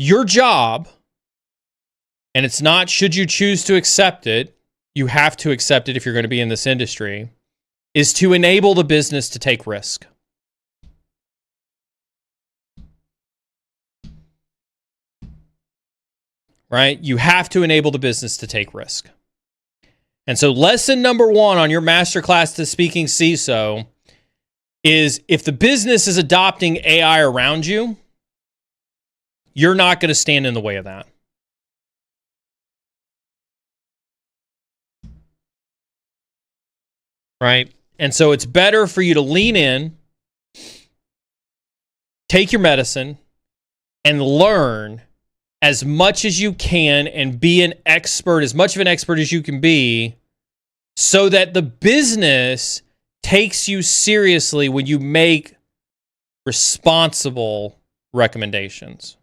Your job, and it's not should you choose to accept it, you have to accept it if you're going to be in this industry, is to enable the business to take risk. Right? You have to enable the business to take risk. And so lesson number one on your masterclass to speaking CISO is if the business is adopting AI around you, you're not going to stand in the way of that. Right? And so it's better for you to lean in, take your medicine, and learn as much as you can and be an expert, as much of an expert as you can be, so that the business takes you seriously when you make responsible recommendations.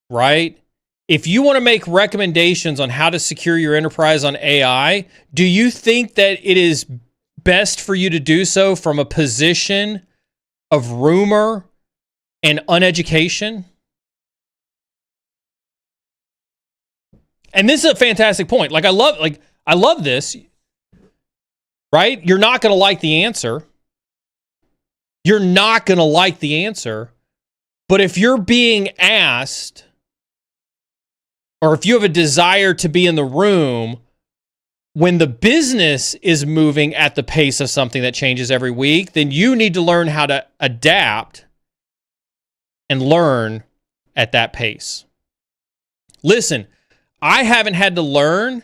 Right? If you want to make recommendations on how to secure your enterprise on AI, do you think that it is best for you to do so from a position of rumor and uneducation? And this is a fantastic point. I love this. Right? You're not going to like the answer. You're not going to like the answer. But if you're being asked, or if you have a desire to be in the room when the business is moving at the pace of something that changes every week, then you need to learn how to adapt and learn at that pace. Listen, I haven't had to learn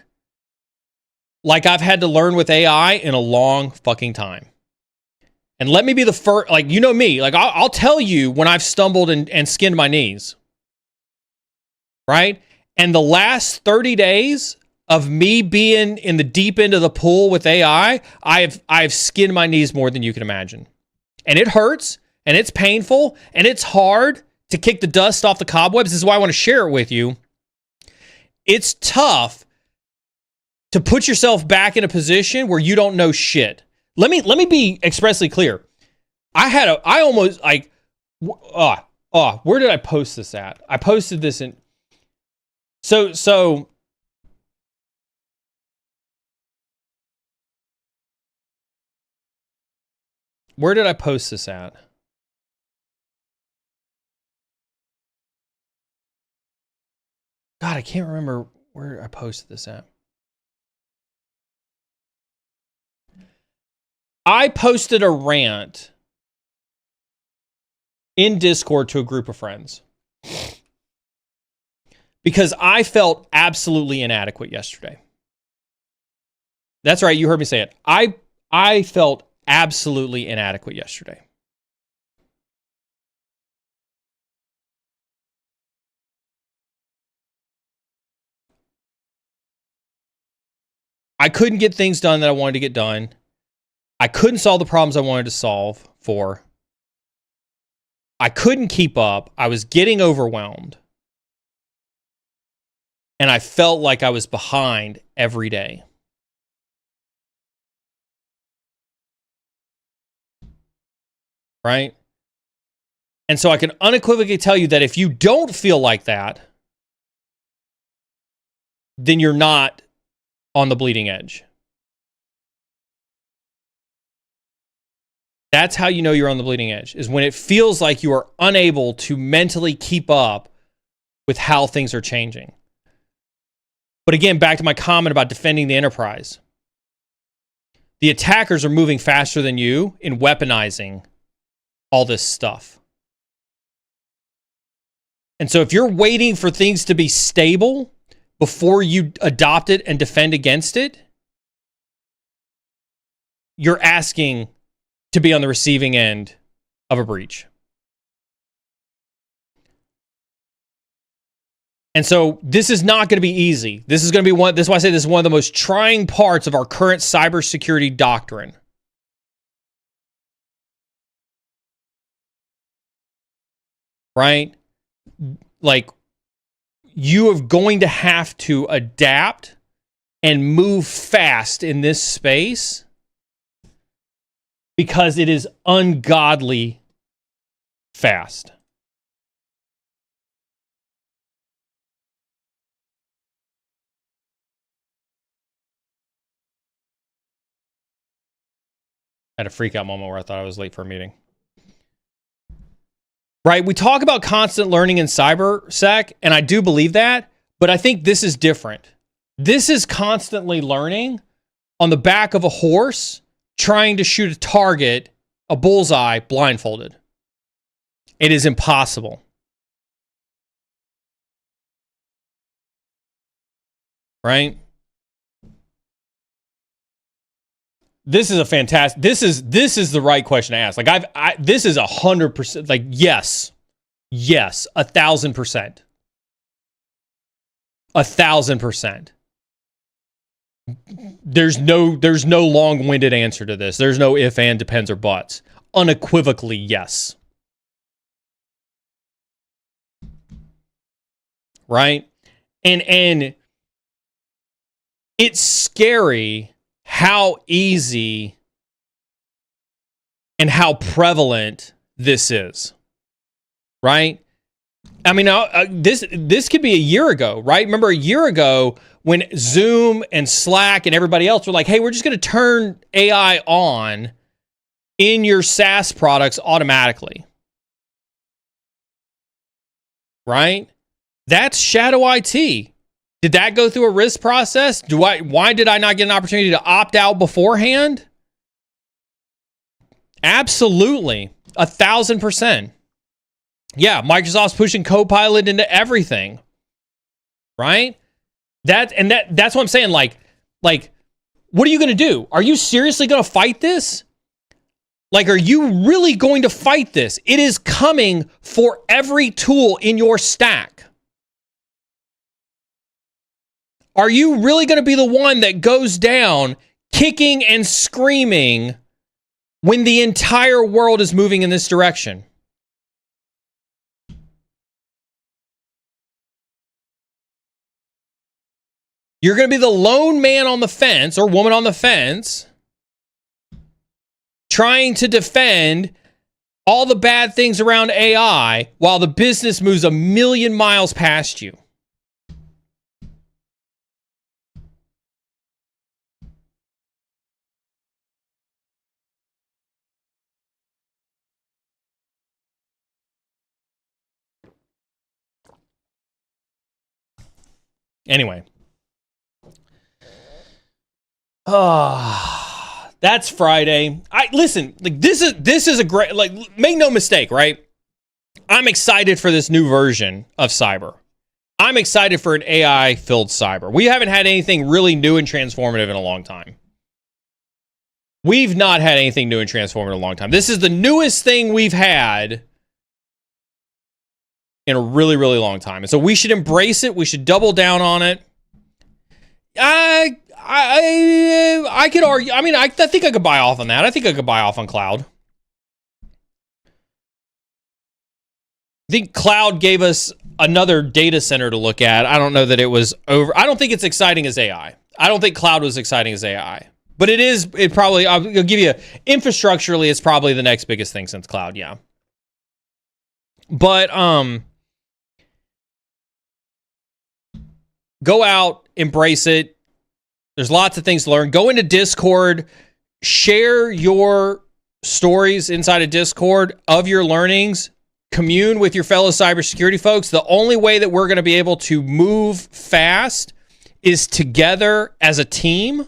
like I've had to learn with AI in a long fucking time. And let me be the first, like, you know me, like I'll tell you when I've stumbled and skinned my knees. Right? And the last 30 days of me being in the deep end of the pool with AI, I've skinned my knees more than you can imagine. And it hurts, and it's painful, and it's hard to kick the dust off the cobwebs. This is why I want to share it with you. It's tough to put yourself back in a position where you don't know shit. Let me be expressly clear. I almost like, where did I post this at? I posted this in, so where did I post this at? God, I can't remember where I posted this at. I posted a rant in Discord to a group of friends because I felt absolutely inadequate yesterday. That's right, you heard me say it. I felt absolutely inadequate yesterday. I couldn't get things done that I wanted to get done. I couldn't solve the problems I wanted to solve for. I couldn't keep up. I was getting overwhelmed. And I felt like I was behind every day. Right? And so I can unequivocally tell you that if you don't feel like that, then you're not on the bleeding edge. That's how you know you're on the bleeding edge, is when it feels like you are unable to mentally keep up with how things are changing. But again, back to my comment about defending the enterprise. The attackers are moving faster than you in weaponizing all this stuff. And so if you're waiting for things to be stable before you adopt it and defend against it, you're asking to be on the receiving end of a breach. And so this is not going to be easy. This is going to be this is why I say this is one of the most trying parts of our current cybersecurity doctrine. Right? Like, you are going to have to adapt and move fast in this space because it is ungodly fast. I had a freak out moment where I thought I was late for a meeting. Right? We talk about constant learning in cybersec, and I do believe that, but I think this is different. This is constantly learning on the back of a horse trying to shoot a target, a bullseye, blindfolded. It is impossible. Right? This is a fantastic, this is the right question to ask. Like this is 100%, like, yes, 1,000%. 1,000%. There's no long-winded answer to this. There's no if, and, depends, or buts. Unequivocally, yes. Right? And it's scary how easy and how prevalent this is, right? I mean, this could be a year ago, right? Remember a year ago when Zoom and Slack and everybody else were like, hey, we're just going to turn AI on in your SaaS products automatically, right? That's shadow IT. Did that go through a risk process? Why did I not get an opportunity to opt out beforehand? Absolutely. 1,000%. Yeah, Microsoft's pushing Copilot into everything. Right? That's what I'm saying. Like, what are you going to do? Are you seriously going to fight this? Like, are you really going to fight this? It is coming for every tool in your stack. Are you really going to be the one that goes down kicking and screaming when the entire world is moving in this direction? You're going to be the lone man on the fence or woman on the fence trying to defend all the bad things around AI while the business moves a million miles past you. Anyway. That's Friday. Listen, like this is a great, like, make no mistake, right? I'm excited for this new version of cyber. I'm excited for an AI-filled cyber. We haven't had anything really new and transformative in a long time. We've not had anything new and transformative in a long time. This is the newest thing we've had in a really, really long time. And so we should embrace it. We should double down on it. I could argue. I mean, I think I could buy off on that. I think I could buy off on cloud. I think cloud gave us another data center to look at. I don't know that it was over. I don't think it's exciting as AI. I don't think cloud was exciting as AI. But it is, it probably, I'll give you, infrastructurally, it's probably the next biggest thing since cloud, yeah. But, go out, embrace it. There's lots of things to learn. Go into Discord, share your stories inside of Discord of your learnings, commune with your fellow cybersecurity folks. The only way that we're going to be able to move fast is together as a team.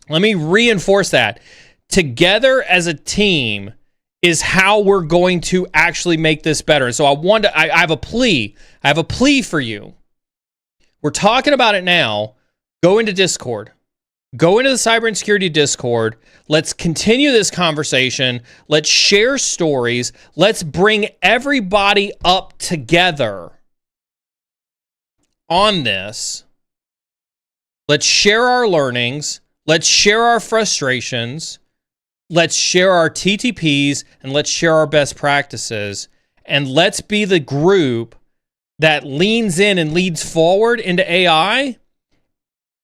Let me reinforce that. Together as a team is how we're going to actually make this better. And so I have a plea. I have a plea for you. We're talking about it now. Go into Discord. Go into the Cyber Insecurity Discord. Let's continue this conversation. Let's share stories. Let's bring everybody up together on this. Let's share our learnings. Let's share our frustrations. Let's share our TTPs, and let's share our best practices. And let's be the group that leans in and leads forward into AI.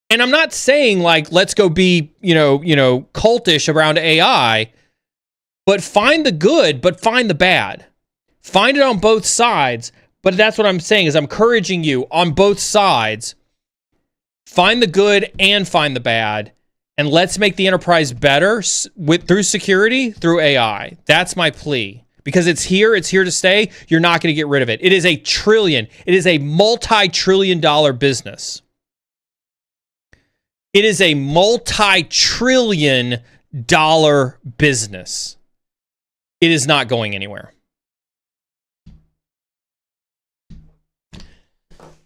And I'm not saying, like, let's go be, cultish around AI, but find the good, but find the bad. Find it on both sides. But that's what I'm saying, is I'm encouraging you on both sides. Find the good and find the bad. And let's make the enterprise better through security, through AI. That's my plea. Because it's here to stay. You're not going to get rid of it. It is a multi-trillion-dollar business. It is a multi-trillion-dollar business. It is not going anywhere.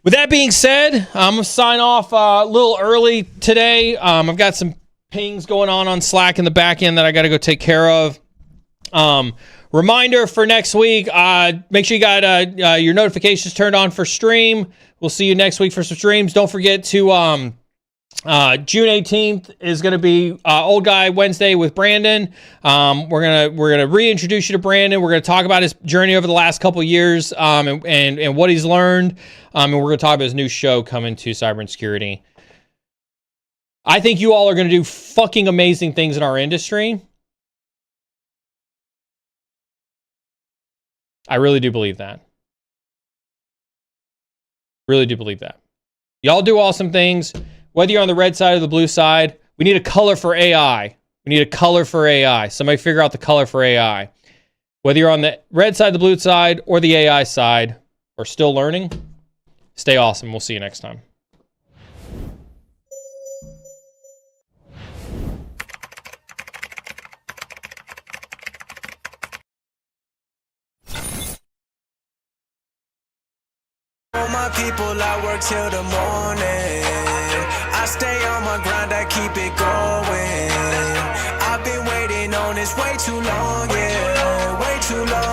With that being said, I'm going to sign off a little early today. I've got some pings going on Slack in the back end that I got to go take care of. Reminder for next week, make sure you got your notifications turned on for stream. We'll see you next week for some streams. Don't forget to June 18th is going to be Old Guy Wednesday with Brandon. We're gonna reintroduce you to Brandon. We're going to talk about his journey over the last couple of years and what he's learned. And we're going to talk about his new show coming to Cyber Insecurity. I think you all are going to do fucking amazing things in our industry. I really do believe that. Really do believe that. Y'all do awesome things. Whether you're on the red side or the blue side, we need a color for AI. We need a color for AI. Somebody figure out the color for AI. Whether you're on the red side, the blue side, or the AI side, or still learning, stay awesome. We'll see you next time. All my people, I work till the morning. I stay on my grind, I keep it going. I've been waiting on it. it's way too long, yeah, way too long.